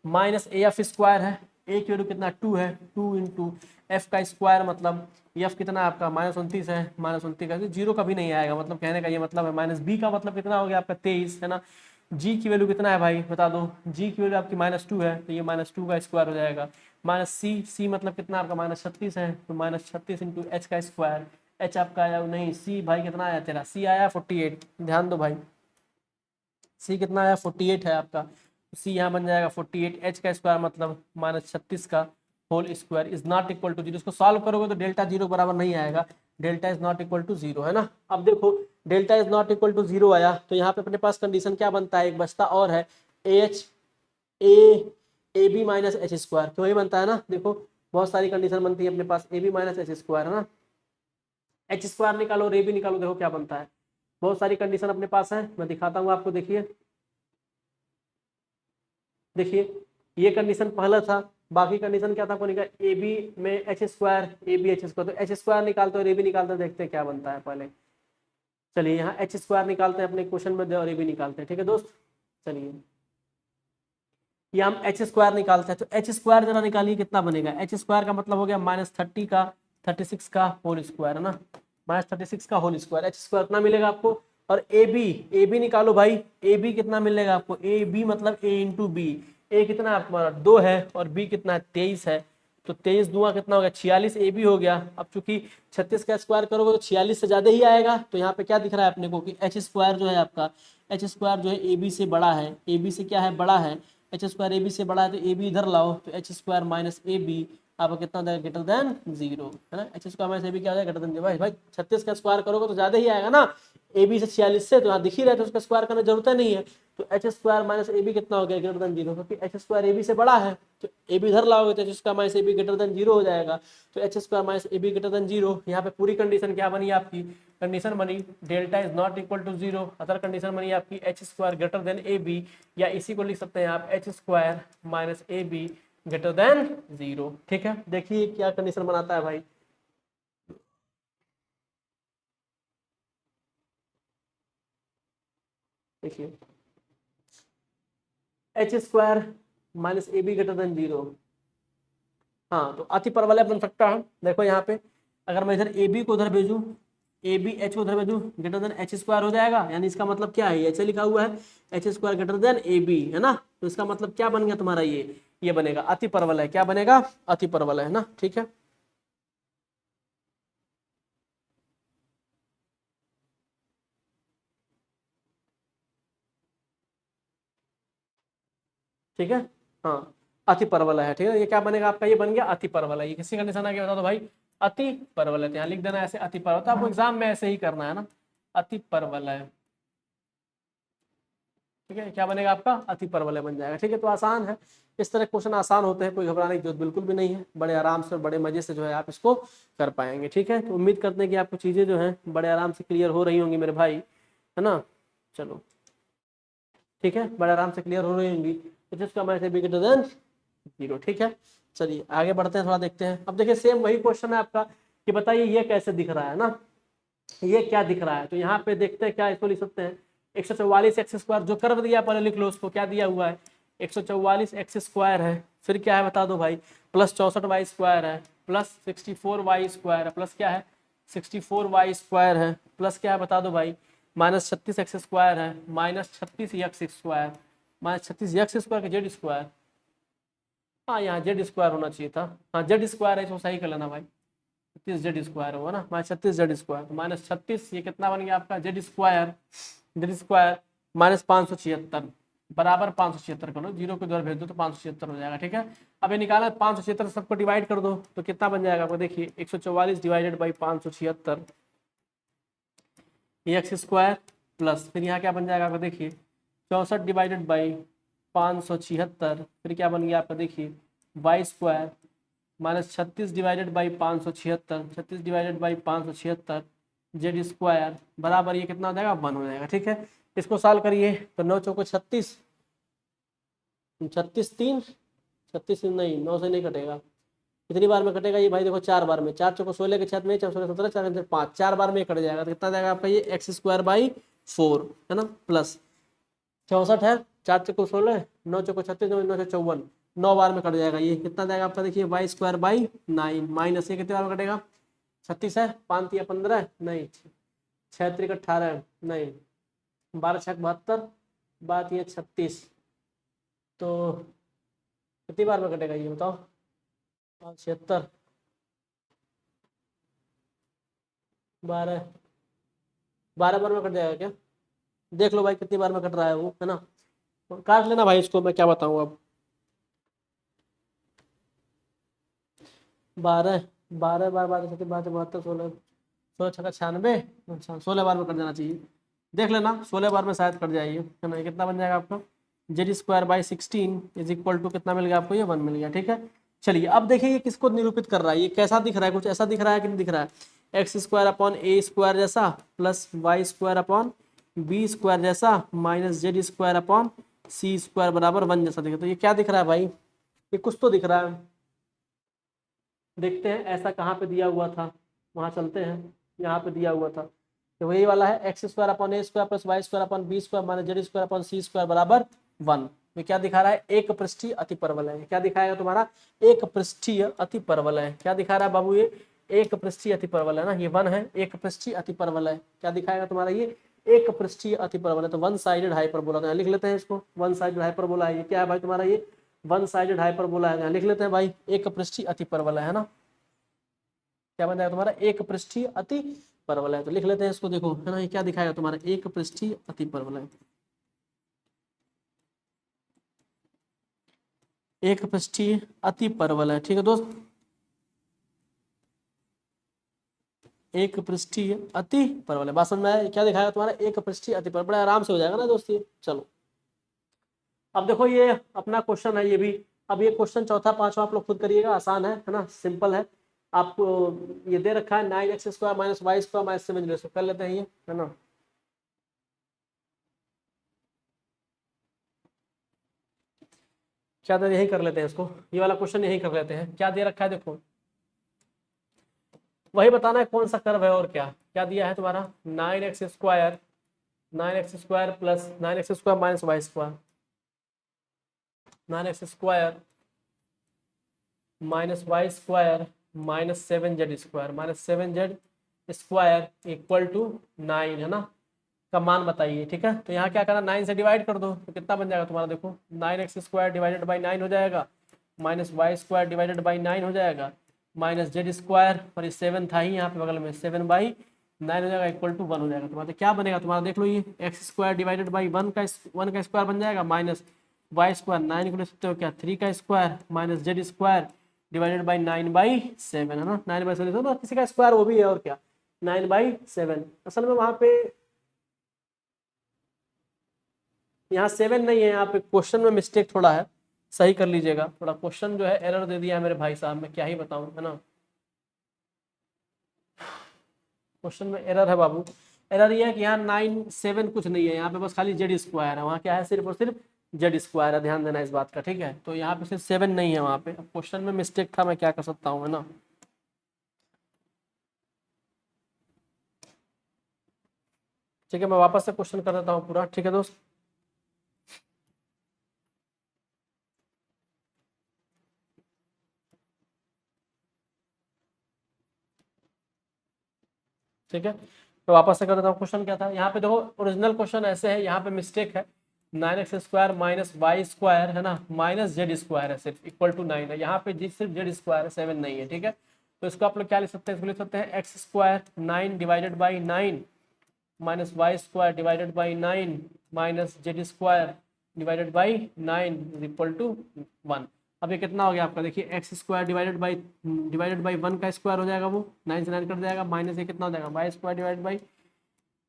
[SPEAKER 1] माइनस AF स्क्वायर है, ए की वैल्यू कितना 2 है, 2 इंटू एफ का स्क्वायर मतलब एफ कितना आपका -29 है, -29 का 0 का भी नहीं आएगा, मतलब कहने का ये मतलब है। माइनस बी का मतलब कितना हो गया आपका 23 है ना। जी की वैल्यू कितना है भाई बता दो, जी की वैल्यू आपकी -2 है तो ये -2 का स्क्वायर हो जाएगा। माइनस सी मतलब कितना आपका -36 है तो -36 इंटू एच का स्क्वायर, एच आपका आया नहीं, सी भाई कितना आया तेरा, सी आया 48, ध्यान दो भाई सी कितना आया 48 है आपका, सी यहाँ बन जाएगा 48, एच का स्क्वायर मतलब -36 का whole square is not equal to 0। इसको सॉल्व करोगे तो डेल्टा 0 बराबर नहीं आएगा, delta is not equal to 0 है ना। अब देखो delta is not equal to 0 आया तो यहाँ पे अपने पास कंडीशन क्या बनता है, एक बचता और है h a b minus h square, क्यों ही बनता है ना। देखो बहुत सारी कंडीशन बनती है अपने पास, a b minus h square है ना, एच स्क्वायर निकालो और ए बी निकालो, देखो क्या बनता है। बहुत सारी कंडीशन अपने पास है, मैं दिखाता हूँ आपको। देखिए देखिए ये कंडीशन पहला था, बाकी कंडीशन क्या था आपको निकाल, ए बी में h square, a b h square, तो एच स्क्वायर निकालते और ए बी निकालते, देखते हैं क्या बनता है पहले। चलिए यहाँ एच स्क्वायर निकालते हैं अपने क्वेश्चन में और ए बी निकालते हैं, ठीक है दोस्त। चलिए ये हम एच स्क्वायर निकालते हैं, तो एच स्क्वायर जरा निकालिए कितना बनेगा। एच स्क्वायर का मतलब हो गया -30 का 36 का होल स्क्वायर है ना, -36 का होल स्क्वायर, एच स्क्वायर कितना मिलेगा आपको। और ए बी निकालो भाई, ए बी कितना मिलेगा आपको, ए बी मतलब ए इंटू बी, ए कितना आपका 2 है और बी कितना है 23 है, तो 23 दूना कितना हो गया 46 ए बी हो गया। अब चूंकि 36 का स्क्वायर करोगे तो 46 से ज्यादा ही आएगा, तो यहाँ पे क्या दिख रहा है अपने को कि एच स्क्वायर जो है आपका, एच स्क्वायर जो है ए बी से बड़ा है, ए बी से क्या है बड़ा है, एच स्क्वायर ए बी से बड़ा है तो ए बी इधर लाओ, तो h square minus a b आपको कितना देगा ग्रेटर देन 0 है ना। H square minus a b क्या हो जाएगा ग्रेटर देन 0। भाई 36 का स्क्वायर करोगे तो ज्यादा ही आएगा ना, ए बी से 46 से, तो यहाँ दिख ही रहा है तो उसका स्क्वायर करने जरूरत नहीं है। तो h square minus a b कितना हो गया ग्रेटर देन 0, क्योंकि एच स्क्वायर ए बी से बड़ा है, तो ए बी इधर लाओगे तो h square minus a b greater than 0 हो जाएगा। तो h square minus a b greater than 0, यहाँ पे पूरी कंडीशन क्या बनी आपकी, कंडीशन बनी delta is not equal to 0, other condition बनी आपकी h square greater than a b, या इसी को लिख सकते हैं आप h square minus a b greater than 0। ठीक है, देखिए क्या कंडीशन बनाता है भाई। देखिए H square minus a b greater than 0, हाँ तो अति परवलय बन सकता है। देखो यहाँ पे अगर मैं इधर ए बी को उधर भेजूँ, ए बी एच को उधर भेजूँ, ग्रेटर देन एच स्क्वायर हो जाएगा, यानी इसका मतलब क्या है, ऐसे लिखा हुआ है h square greater than a b है ना, तो इसका मतलब क्या बन गया तुम्हारा, ये बनेगा अति परवलय, क्या बनेगा अति परवलय है ना। ठीक है ठीक है, हाँ अति परवलय है। ठीक है, ये क्या बनेगा आपका, ये बन गया अति परवलय। ये किसी कंडीशन आ गया बता दो भाई, अति परवलय, तो यहाँ लिख देना ऐसे अति परवलय, तो आपको एग्जाम में ऐसे ही करना है ना, अति परवलय। ठीक है, क्या बनेगा आपका अति परवलय बन जाएगा। ठीक है, तो आसान है, इस तरह क्वेश्चन आसान होते हैं, कोई घबराने की जरूरत बिल्कुल भी नहीं है, बड़े आराम से और बड़े मजे से जो है आप इसको कर पाएंगे। ठीक है, तो उम्मीद करते हैं कि आपको चीजें जो हैं बड़े आराम से क्लियर हो रही होंगी मेरे भाई, है ना। चलो ठीक है, बड़े आराम से क्लियर हो रही होंगी, तो जिसका मैं से बिगेटर देन 0। ठीक है, चलिए आगे बढ़ते हैं, थोड़ा देखते हैं। अब देखिए सेम वही क्वेश्चन है आपका कि बताइए ये कैसे दिख रहा है ना, ये क्या दिख रहा है, तो यहाँ पे देखते हैं क्या इसको लिख सकते हैं, 144 एक्स स्क्वायर, जो कर्व दिया पहले लिख लो उसको, क्या दिया हुआ है 144 एक्स स्क्वायर है, फिर क्या है बता दो भाई, प्लस 64 वाई स्क्वायर है, प्लस 64 वाई स्क्वायर है, प्लस क्या है 64 वाई स्क्वायर है, प्लस क्या है बता दो भाई, -36 एक्स स्क्वायर है, -36 एक्स स्क्वायर, -36 एक्स स्क्वायर का जेड स्क्वायर, हाँ यहाँ जेड स्क्वायर होना चाहिए था, हाँ जेड स्क्वायर है, इसको सही कर लेना भाई। 36 z² होगा ना, -36 z², तो -36 ये कितना बन गया आपका z² -576 बराबर 576 करो, 0 को इधर भेज दो तो 576 हो जाएगा। ठीक है, अब ये निकाला 576 सबको डिवाइड कर दो तो कितना बन जाएगा आपको, देखिए 144 डिवाइडेड बाई 576 x² प्लस फिर यहाँ क्या बन जाएगा आपको, देखिए 64 डिवाइडेड बाई 576 फिर क्या बन गया आपका, देखिए y² -36 divided by 576 36 divided by 576 z² बराबर ये कितना हो जाएगा, 1 हो जाएगा। ठीक है, इसको सॉल्व करिए तो 9 चौको 36, 36 3, 36 नहीं 9 से नहीं कटेगा, कितनी बार में कटेगा ये भाई, देखो 4 बार में, 4 चौको 16 के 6 में 4 16 17 4 5, 4 बार में कट जाएगा, तो कितना जाएगा आपका ये x²/4 है ना, प्लस 64 है, 4 चौको 16, 9 चौको 36, 9 से 54, 9 बार में कट जाएगा, ये कितना जाएगा आपका, देखिए y²/9 माइनस ये कितने बार में कटेगा, 36 है, 5 या 15 नहीं, 6 3 18 नहीं, 12 6 72, बात ये 36, तो कितनी बार में कटेगा ये बताओ, 76 12 12 बार में कट जाएगा क्या, देख लो भाई कितनी बार में कट रहा है वो, है ना, काट लेना भाई इसको, मैं क्या बताऊँ अब, 12 12 बार 12 17 72 16 16 छक्का 96, अच्छा 16 बार में कट जाना चाहिए, देख लेना 16 बार में शायद कट जाइए, है ना, ये कितना बन जाएगा आपका z²/16 इज इक्वल टू कितना मिल गया आपको, ये 1 मिल गया। ठीक है, चलिए अब देखिए ये किसको निरूपित कर रहा है, ये कैसा दिख रहा है, कुछ ऐसा दिख रहा है कि नहीं दिख रहा है, x² जैसा प्लस y² जैसा माइनस z² बराबर 1 जैसा दिख रहा है, तो ये क्या दिख रहा है भाई, ये कुछ तो दिख रहा है, देखते हैं ऐसा कहाँ पे दिया हुआ था, वहाँ चलते हैं, यहाँ पे दिया हुआ था, तो वही वाला है x² plus y² minus z² बराबर 1, ये क्या दिखा रहा है, एक पृष्ठीय अतिपरवल है, क्या दिखाएगा तुम्हारा, एक पृष्ठीय अतिपरवल है, क्या दिखा रहा है बाबू, ये एक पृष्ठीय अतिपरवल है ना, ये 1 है, एक पृष्ठीय अतिपरवल है, क्या दिखाएगा तुम्हारा, ये एक पृष्ठीय अतिपरवल है, तो वन साइडेड हाइपरबोला, तो लिख लेते हैं इसको, वन साइडेड हाइपरबोला है, ये क्या है भाई तुम्हारा, ये वन साइडेड हाइपरबोला है, लिख लेते हैं भाई एक पृष्ठीय अतिपरवल है ना, क्या बन जाएगा तुम्हारा, एक पृष्ठीय अतिपरवल है, तो लिख लेते हैं इसको, देखो है ना, ये क्या दिखाएगा तुम्हारा, एक पृष्ठीय अतिपरवल है, एक पृष्ठीय अतिपरवल है। ठीक है दोस्त, एक पृष्ठीय अतिपरवल है, बात समझ में आया, क्या दिखाएगा तुम्हारा, एक पृष्ठीय अतिपरवल, बड़ा आराम से हो जाएगा ना दोस्त ये। चलो अब देखो ये अपना क्वेश्चन है ये भी, अब ये क्वेश्चन चौथा पांचवा आप लोग खुद करिएगा, आसान है ना, सिंपल है, आपको ये दे रखा है 9x² माइनस y² माइनस 7 कर लेते हैं ये, है ना, क्या दे, यही कर लेते हैं इसको, ये वाला क्वेश्चन यही कर लेते हैं, क्या दे रखा है देखो, वही बताना है कौन सा कर्व है, और क्या क्या दिया है तुम्हारा, 9x² plus 9x² minus y², 9x² minus y² minus 7z² minus 7z² equal to 9 है ना, का मान बताइए। ठीक है, तो यहाँ क्या करना, 9 से डिवाइड कर दो तो कितना बन जाएगा तुम्हारा, देखो 9x² डिवाइडेड बाई 9 हो जाएगा, माइनस y² डिवाइडेड बाई 9 हो जाएगा, माइनस z² और ये 7 था ही यहाँ पे बगल में, 7/9 हो जाएगा इक्वल टू 1 हो जाएगा तुम्हारा, तो क्या बनेगा तुम्हारा, देख लो ये x² डिवाइडेड बाई 1 का स्क्वायर बन जाएगा, माइनस y² 9 को ले सकते हो क्या, 3 का square minus z² divided by 9/7 है ना, 9/7 तो किसी का स्क्वायर वो भी है, और क्या 9/7, असल में वहाँ पे यहाँ 7 नहीं है, यहाँ पे क्वेश्चन में मिस्टेक थोड़ा है, सही कर लीजिएगा, थोड़ा क्वेश्चन जो है एरर दे दिया है मेरे भाई साहब, मैं क्या ही बताऊँ, है ना, क्वेश्चन में एरर है बाबू, एरर ये है कि यहाँ 9 7 कुछ नहीं है, यहाँ पे बस खाली z² है, वहाँ क्या है सिर्फ और सिर्फ z² है, ध्यान देना इस बात का। ठीक है, तो यहाँ पे सिर्फ 7 नहीं है, वहाँ पे क्वेश्चन में मिस्टेक था, मैं क्या कर सकता हूँ, है ना, ठीक है, मैं वापस से क्वेश्चन कर देता हूँ पूरा। ठीक है दोस्त, ठीक है, तो वापस से कर देता हूँ, क्वेश्चन क्या था यहाँ पे, देखो ओरिजिनल क्वेश्चन ऐसे है, यहाँ पे मिस्टेक है, 9x² माइनस y² है ना, माइनस z² है सिर्फ, इक्वल टू 9 है, यहाँ पे जी सिर्फ z² है, 7 नहीं है। ठीक है, तो इसको आप लोग क्या लिख सकते हैं, इसको लिख सकते हैं x square 9 divided by 9 minus Y square divided by 9 minus Z square divided by 9 is equal to 1। अब ये कितना हो गया आपका, देखिए एक्स स्क्वायर डिवाइडेड बाई 1 का स्क्वायर हो जाएगा, वो 9 से 9 कट जाएगा, माइनस ये कितना हो जाएगा वाई स्क्वायर डिवाइडेड बाई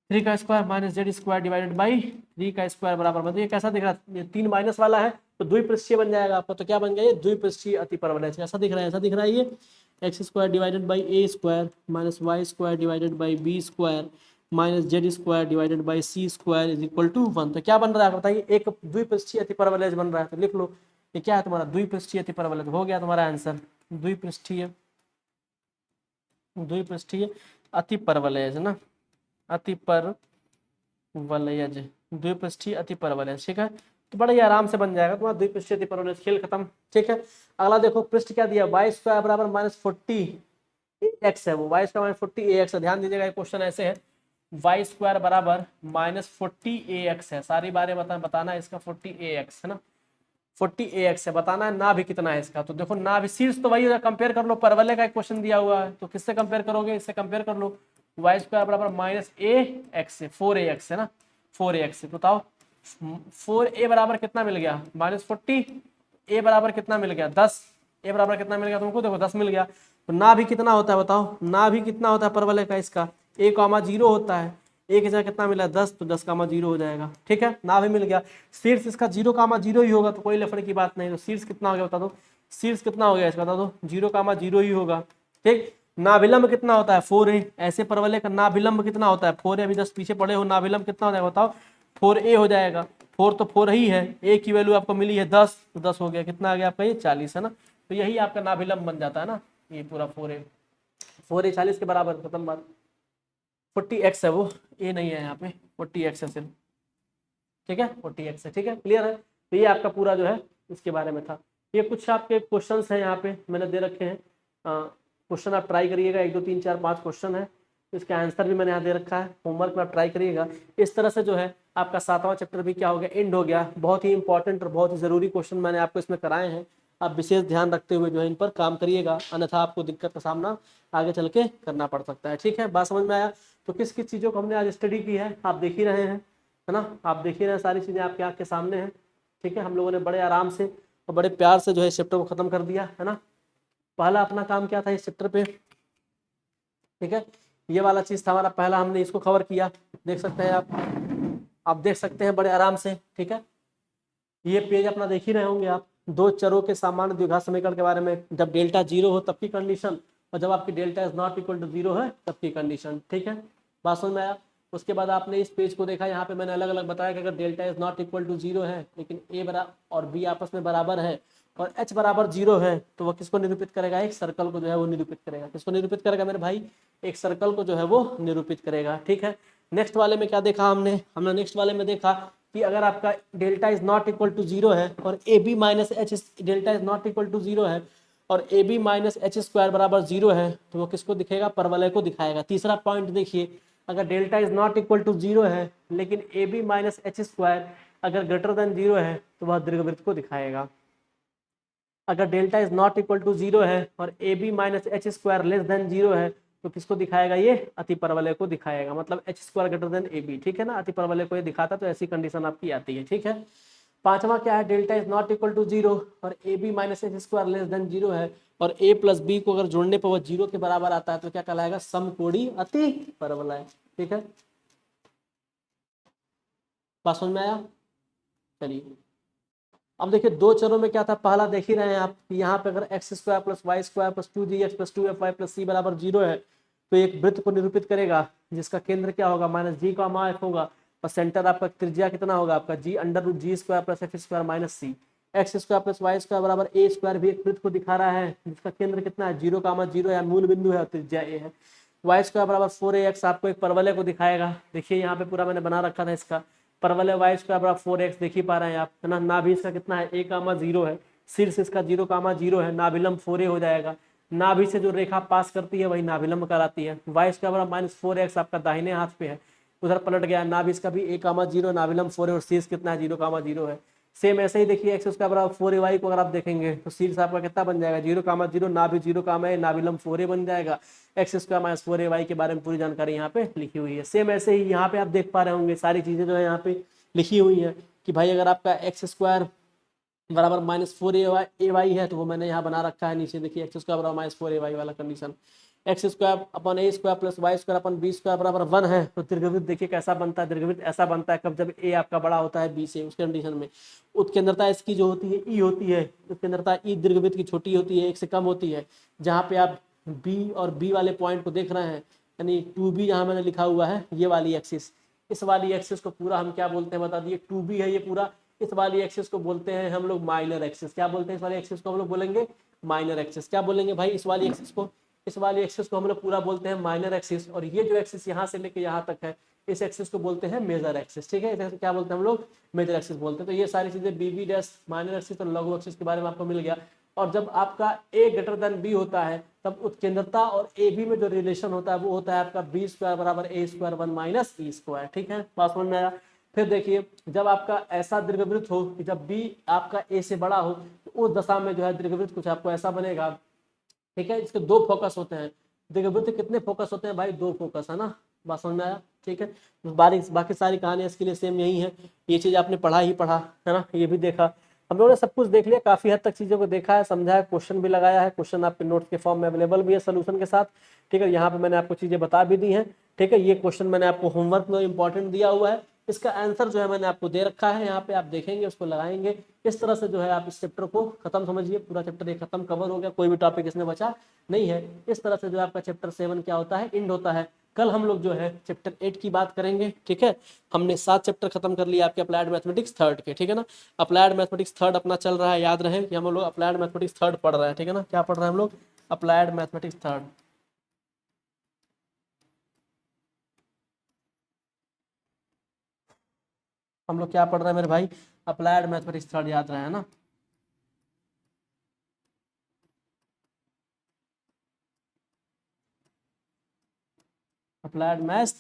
[SPEAKER 1] 3 का square minus Z square divided by 3 का स्क्वायर बराबर, मतलब ये कैसा दिख रहा है, ये 3 माइनस वाला है तो द्विपृष्ठीय बन जाएगा आपका। तो क्या बन गया ये, द्विपृष्ठीय अतिपरवलय। ऐसा दिख रहा है, ऐसा दिख रहा है ये x square divided by a square minus Y square divided by b square minus Z square divided by c square is equal to 1। तो क्या बन रहा है बताइए, एक द्विपृष्ठीय अतिपरवलय बन रहा है। तो लिख लो ये क्या है तुम्हारा, द्विपृष्ठीय अतिपरवलय। तो हो गया तुम्हारा आंसर, द्विपृष्ठीय अतिपरवलय है ना, अतिपरवलयज, द्विपृष्ठीय अतिपरवलय, ठीक है। तो बड़ा ही आराम से बन जाएगा तुम्हारा द्विपृष्ठीय अतिपरवलय, खेल खत्म, ठीक है। अगला देखो पृष्ठ क्या दिया, वाई स्क्वायर बराबर माइनस 40 है, वो वाई स्क्वायर माइनस 40 है। ध्यान दीजिएगा ये क्वेश्चन ऐसे है, वाई स्क्वायर बराबर माइनस 40 है, सारी बारें बताना इसका 40 है ना, 40 है बताना है, ना भी कितना है इसका। तो देखो ना भी शीर्ष तो वही होगा, कंपेयर कर लो, परवलय का एक क्वेश्चन दिया हुआ है तो किससे कंपेयर करोगे, इससे कंपेयर कर लो, वाई स्क्वायर बराबर माइनस ए एक्स से 4ax है ना, 4ax से बताओ 4a बराबर कितना मिल गया माइनस 40, ए बराबर कितना मिल गया 10, ए बराबर कितना मिल गया तुमको, देखो 10 मिल गया। तो ना भी कितना होता है बताओ, ना भी कितना होता है परवलय का, इसका a कॉमा 0 होता है, एक जगह कितना मिला 10, तो 10 कामा 0 हो जाएगा, ठीक है, ना भी मिल गया। शीर्ष इसका 0 कामा 0 ही होगा, तो कोई लफड़े की बात नहीं। तो शीर्ष कितना हो गया बता दो, शीर्ष कितना हो गया इसका बता दो, 0 कामा 0 ही होगा, ठीक। नाभिलंब कितना होता है 4a, ऐसे परवलय का नाभिलंब कितना होता है 4a, अभी जस्ट पीछे पड़े हो, नाभिलंब कितना हो जाएगा बताओ 4a हो जाएगा, 4 तो 4 ही है, a की वैल्यू आपको मिली है 10, तो 10 हो गया, कितना आ गया आपका ये 40 है ना। तो यही आपका नाभिलंब बन जाता है ना, ये पूरा 4a 40 के बराबर, खत्म बात। 40x है वो, ए नहीं है यहाँ पे, 40x है सिर्फ, ठीक है 40x है, ठीक है, क्लियर है। तो ये आपका पूरा जो है इसके बारे में था। ये कुछ आपके क्वेश्चंस हैं यहाँ पे मैंने दे रखे हैं, क्वेश्चन आप ट्राई करिएगा, 1 2 3 4 5 क्वेश्चन है, इसका आंसर भी मैंने यहाँ दे रखा है, होमवर्क में आप ट्राई करिएगा। इस तरह से जो है आपका 7वां चैप्टर भी क्या हो गया, एंड हो गया। बहुत ही इंपॉर्टेंट और बहुत ही जरूरी क्वेश्चन मैंने आपको इसमें कराए हैं, आप विशेष ध्यान रखते हुए जो है इन पर काम करिएगा, अन्यथा आपको दिक्कत का सामना आगे चल के करना पड़ सकता है, ठीक है। बात समझ में आया। तो किस किस चीज़ों को हमने आज स्टडी की है आप देख ही रहे हैं, है ना, आप देख ही रहे हैं, सारी चीज़ें आपके आँख के सामने हैं, ठीक है। हम लोगों ने बड़े आराम से और बड़े प्यार से जो है इस चैप्टर को ख़त्म कर दिया है ना। पहला अपना काम क्या था इस चैप्टर पे, ठीक है, ये वाला चीज़ था हमारा पहला, हमने इसको कवर किया, देख सकते हैं आप देख सकते हैं बड़े आराम से, ठीक है। ये पेज अपना देख ही रहे होंगे आप, दो चरों के सामान्य द्विघात समीकरण के बारे में, जब डेल्टा 0 हो तब की कंडीशन, और जब आपकी delta is not equal to 0 है तब की कंडीशन, ठीक है। बात समझ में आया। उसके बाद आपने इस पेज को देखा, यहाँ पे मैंने अलग अलग बताया कि अगर delta is not equal to 0 है लेकिन ए बराबर और बी आपस में बराबर है और एच बराबर 0 है, तो वो किसको निरूपित करेगा, एक सर्कल को जो है वो निरूपित करेगा। किसको निरूपित करेगा मेरे भाई, एक सर्कल को जो है वो निरूपित करेगा, ठीक है। नेक्स्ट वाले में क्या देखा हमने नेक्स्ट वाले में देखा कि अगर आपका delta is not equal to 0 है और a b minus h delta is not equal to 0 है और a b minus h square बराबर 0 है, तो वो किसको दिखेगा, परवलय को दिखाएगा। तीसरा पॉइंट देखिए, अगर delta is not equal to 0 है लेकिन a b minus h square अगर ग्रेटर देन 0 है तो वह दीर्घवृत्त को दिखाएगा। अगर delta is not equal to 0 है और a b minus h square less than 0 है तो किसको दिखाएगा, ये अतिपरवलय को दिखाएगा, मतलब h square greater than a b, ठीक है ना। अतिपरवलय को ये दिखाता तो ऐसी कंडीशन आपकी आती है, ठीक है। पांचवा क्या है, delta is not equal to 0 और a b minus h square less than 0 है और ए प्लस बी को अगर जोड़ने पर वह 0 के बराबर आता है तो क्या कहलाएगा, समकोणीय अतिपरवलय, ठीक है। बात समझ में आया। चलिए अब देखिए दो चरों में क्या था, पहला देख ही रहे हैं आप, यहाँ पे अगर x square plus Y square plus 2gx plus 2fy plus c बराबर 0 है तो एक वृत्त को निरूपित करेगा जिसका केंद्र क्या होगा, माइनस जी का f होगा और सेंटर आपका त्रिज्या कितना होगा आपका g under root g square plus F square minus c. X square plus Y square बराबर ए स्क्वायर भी एक वृत्त को दिखा रहा है जिसका केंद्र कितना है, 0 है, मूल बिंदु है और त्रिज्या ए है। वाई स्क्वायर बराबर 4ax आपको एक परवलय को दिखाएगा। देखिए यहाँ पे पूरा मैंने बना रखा था इसका परवलय वाई स्क्वायर बराबर 4x, देख ही पा रहे हैं आप, है ना। नाभि इसका कितना है, a कामा 0 है, शीर्ष इसका 0 कामा 0 है, नाभिलंब 4a हो जाएगा। नाभि से जो रेखा पास करती है वही नाभिलंब कहलाती है। वाई स्क्वायर बराबर माइनस 4x आपका दाहिने हाथ पे है, उधर पलट गया, नाभि इसका भी a कामा 0, नाभिलंब 4 है और शीर्ष कितना है 0 कामा 0 है। सेम ऐसे ही देखिए एक्स स्क्वायर बराबर 4ay को अगर आप देखेंगे तो सीरीज आपका कितना बन जाएगा, 0, 0 ना भी 0, है ना भी लंब 4a बन जाएगा। एक्स स्क्वायर माइनस 4ay के बारे में पूरी जानकारी यहाँ पे लिखी हुई है। सेम ऐसे ही यहाँ पे आप देख पा रहे होंगे सारी चीजें जो है यहाँ पे लिखी हुई है कि भाई अगर आपका एक्स स्क्वायर बराबर -4ay है तो वो मैंने यहाँ बना रखा है नीचे, देखिए एक्स स्क्वायर बराबर -4ay वाला कंडीशन। एक्स स्क्वायर अपन a square plus Y square अपन बी स्क्वायर बराबर 1 है तो दीर्घवृत्त देखिए कैसा बनता है, दीर्घवृत्त ऐसा बनता है कब, जब ए आपका बड़ा होता है बी से, उस कंडीशन में उत्केंद्रता इसकी जो होती है ई होती है, उत्केंद्रता ई दीर्घवृत्त की छोटी होती है, 1 से कम होती है। जहाँ पे आप बी और बी वाले पॉइंट को देख रहे हैं यानी 2b जहाँ मैंने लिखा हुआ है ये वाली एक्सिस, इस वाली एक्सिस को पूरा हम क्या बोलते हैं बता दिए, 2b है ये पूरा। इस वाली एक्सिस को बोलते हैं हम लोग माइनर एक्सिस। क्या बोलते हैं इस वाली एक्सिस को हम लोग बोलेंगे माइनर एक्सिस। क्या बोलेंगे भाई इस वाली एक्सिस को, इस वाली एक्सिस को हम लोग पूरा बोलते हैं माइनर एक्सिस। और ये जो एक्सिस यहाँ से लेके यहाँ तक है इस एक्सिस को बोलते हैं मेजर एक्सिस। ठीक है, इसे क्या बोलते हैं हम लोग मेजर एक्सिस बोलते हैं। तो ये सारी चीजें बीबी डैश माइनर एक्सिस और लघु एक्सिस के बारे में आपको मिल गया। और जब आपका a ग्रेटर देन बी होता है तब उत्केंद्रता और ए बी में जो रिलेशन होता है वो होता है आपका बी स्क्वायर बराबर a square 1 minus E square. ठीक है, बात समझ में आया। फिर देखिए जब आपका ऐसा दीर्घवृत्त हो कि जब बी आपका ए से बड़ा हो तो उस दशा में जो है दीर्घवृत्त कुछ आपको ऐसा बनेगा। ठीक है, इसके 2 फोकस होते हैं। दीर्घवृत्त कितने फोकस होते हैं भाई, 2 फोकस है ना, बात समझ में आया। ठीक है, बाकी सारी कहानियां इसके लिए सेम यही है। ये चीज आपने पढ़ा ही पढ़ा है ना, ये भी देखा हम लोगों ने, सब कुछ देख लिया, काफी हद तक चीजों को देखा है, समझा है, क्वेश्चन भी लगाया है, क्वेश्चन आपके नोट्स के फॉर्म में अवेलेबल भी है सोल्यूशन के साथ। ठीक है, यहाँ पे मैंने आपको चीजें बता भी दी हैं। ठीक है, ये क्वेश्चन मैंने आपको होमवर्क में इंपॉर्टेंट दिया हुआ है, इसका आंसर जो है मैंने आपको दे रखा है, यहाँ पे आप देखेंगे उसको लगाएंगे। इस तरह से जो है आप इस चैप्टर को खत्म समझिए, पूरा चैप्टर ये खत्म कवर हो गया, कोई भी टॉपिक इसमें बचा नहीं है। इस तरह से जो आपका चैप्टर 7 क्या होता है, एंड होता है। कल हम लोग जो है चैप्टर 8 की बात करेंगे। ठीक है, हमने 7 चैप्टर खत्म कर लिया आपके अप्लाइड मैथमेटिक्स थर्ड के। ठीक है ना, अप्लाइड मैथमेटिक्स थर्ड अपना चल रहा है, याद रहे कि हम लोग अप्लाइड मैथमेटिक्स थर्ड पढ़ रहे हैं। ठीक है ना, क्या पढ़ रहे हैं हम लोग, अप्लाइड मैथमेटिक्स थर्ड। हम लोग क्या पढ़ रहे हैं मेरे भाई, अप्लाइड मैथमेटिक्स थर्ड, याद रहे है ना। अप्लाइड मैथ्स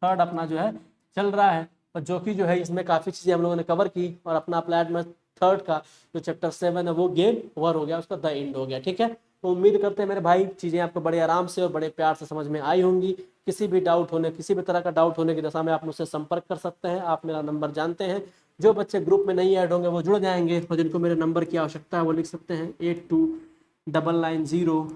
[SPEAKER 1] थर्ड अपना जो है चल रहा है, और जो कि जो है इसमें काफ़ी चीज़ें हम लोगों ने कवर की, और अपना अप्लाइड मैथ्स थर्ड का जो चैप्टर 7 है वो गेम ओवर हो गया, उसका द एंड हो गया। ठीक है, तो उम्मीद करते हैं मेरे भाई चीज़ें आपको बड़े आराम से और बड़े प्यार से समझ में आई होंगी। किसी भी डाउट होने, किसी भी तरह का डाउट होने की दशा में आप मुझसे संपर्क कर सकते हैं, आप मेरा नंबर जानते हैं। जो बच्चे ग्रुप में नहीं ऐड होंगे वो जुड़ जाएंगे, और जिनको मेरे नंबर की आवश्यकता है वो लिख सकते हैं 829990,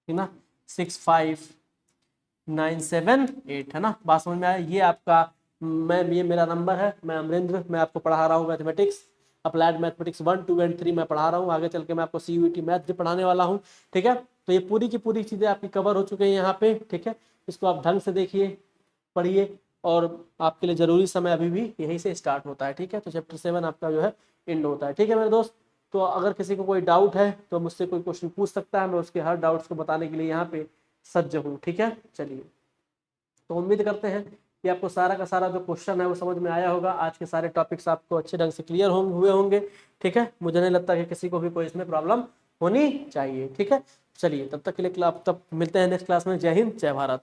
[SPEAKER 1] है ना, 65978, है ना, बात समझ में आया। ये आपका ये मेरा नंबर है, मैं अमरेंद्र, मैं आपको पढ़ा रहा हूँ मैथमेटिक्स, अप्लाइड मैथमेटिक्स 1, 2 एंड 3 मैं पढ़ा रहा हूँ। आगे चल के मैं आपको CUET मैथ भी पढ़ाने वाला हूँ। ठीक है, तो ये पूरी की पूरी चीज़ें आपकी कवर हो चुकी हैं यहाँ पे। ठीक है, इसको आप ढंग से देखिए, पढ़िए, और आपके लिए ज़रूरी समय अभी भी यहीं से स्टार्ट होता है। ठीक है, तो चैप्टर 7 आपका जो है एंड होता है। ठीक है मेरे दोस्त, तो अगर किसी को कोई डाउट है तो मुझसे कोई क्वेश्चन पूछ सकता है, मैं उसके हर डाउट्स को बताने के लिए यहाँ पे सज्ज हूँ। ठीक है, चलिए, तो उम्मीद करते हैं कि आपको सारा का सारा जो क्वेश्चन है वो समझ में आया होगा। आज के सारे टॉपिक्स आपको अच्छे ढंग से क्लियर हुए होंगे। ठीक है, मुझे नहीं लगता कि किसी को भी कोई इसमें प्रॉब्लम होनी चाहिए। ठीक है, चलिए तब तक के लिए तब मिलते हैं नेक्स्ट क्लास में। जय हिंद, जय भारत।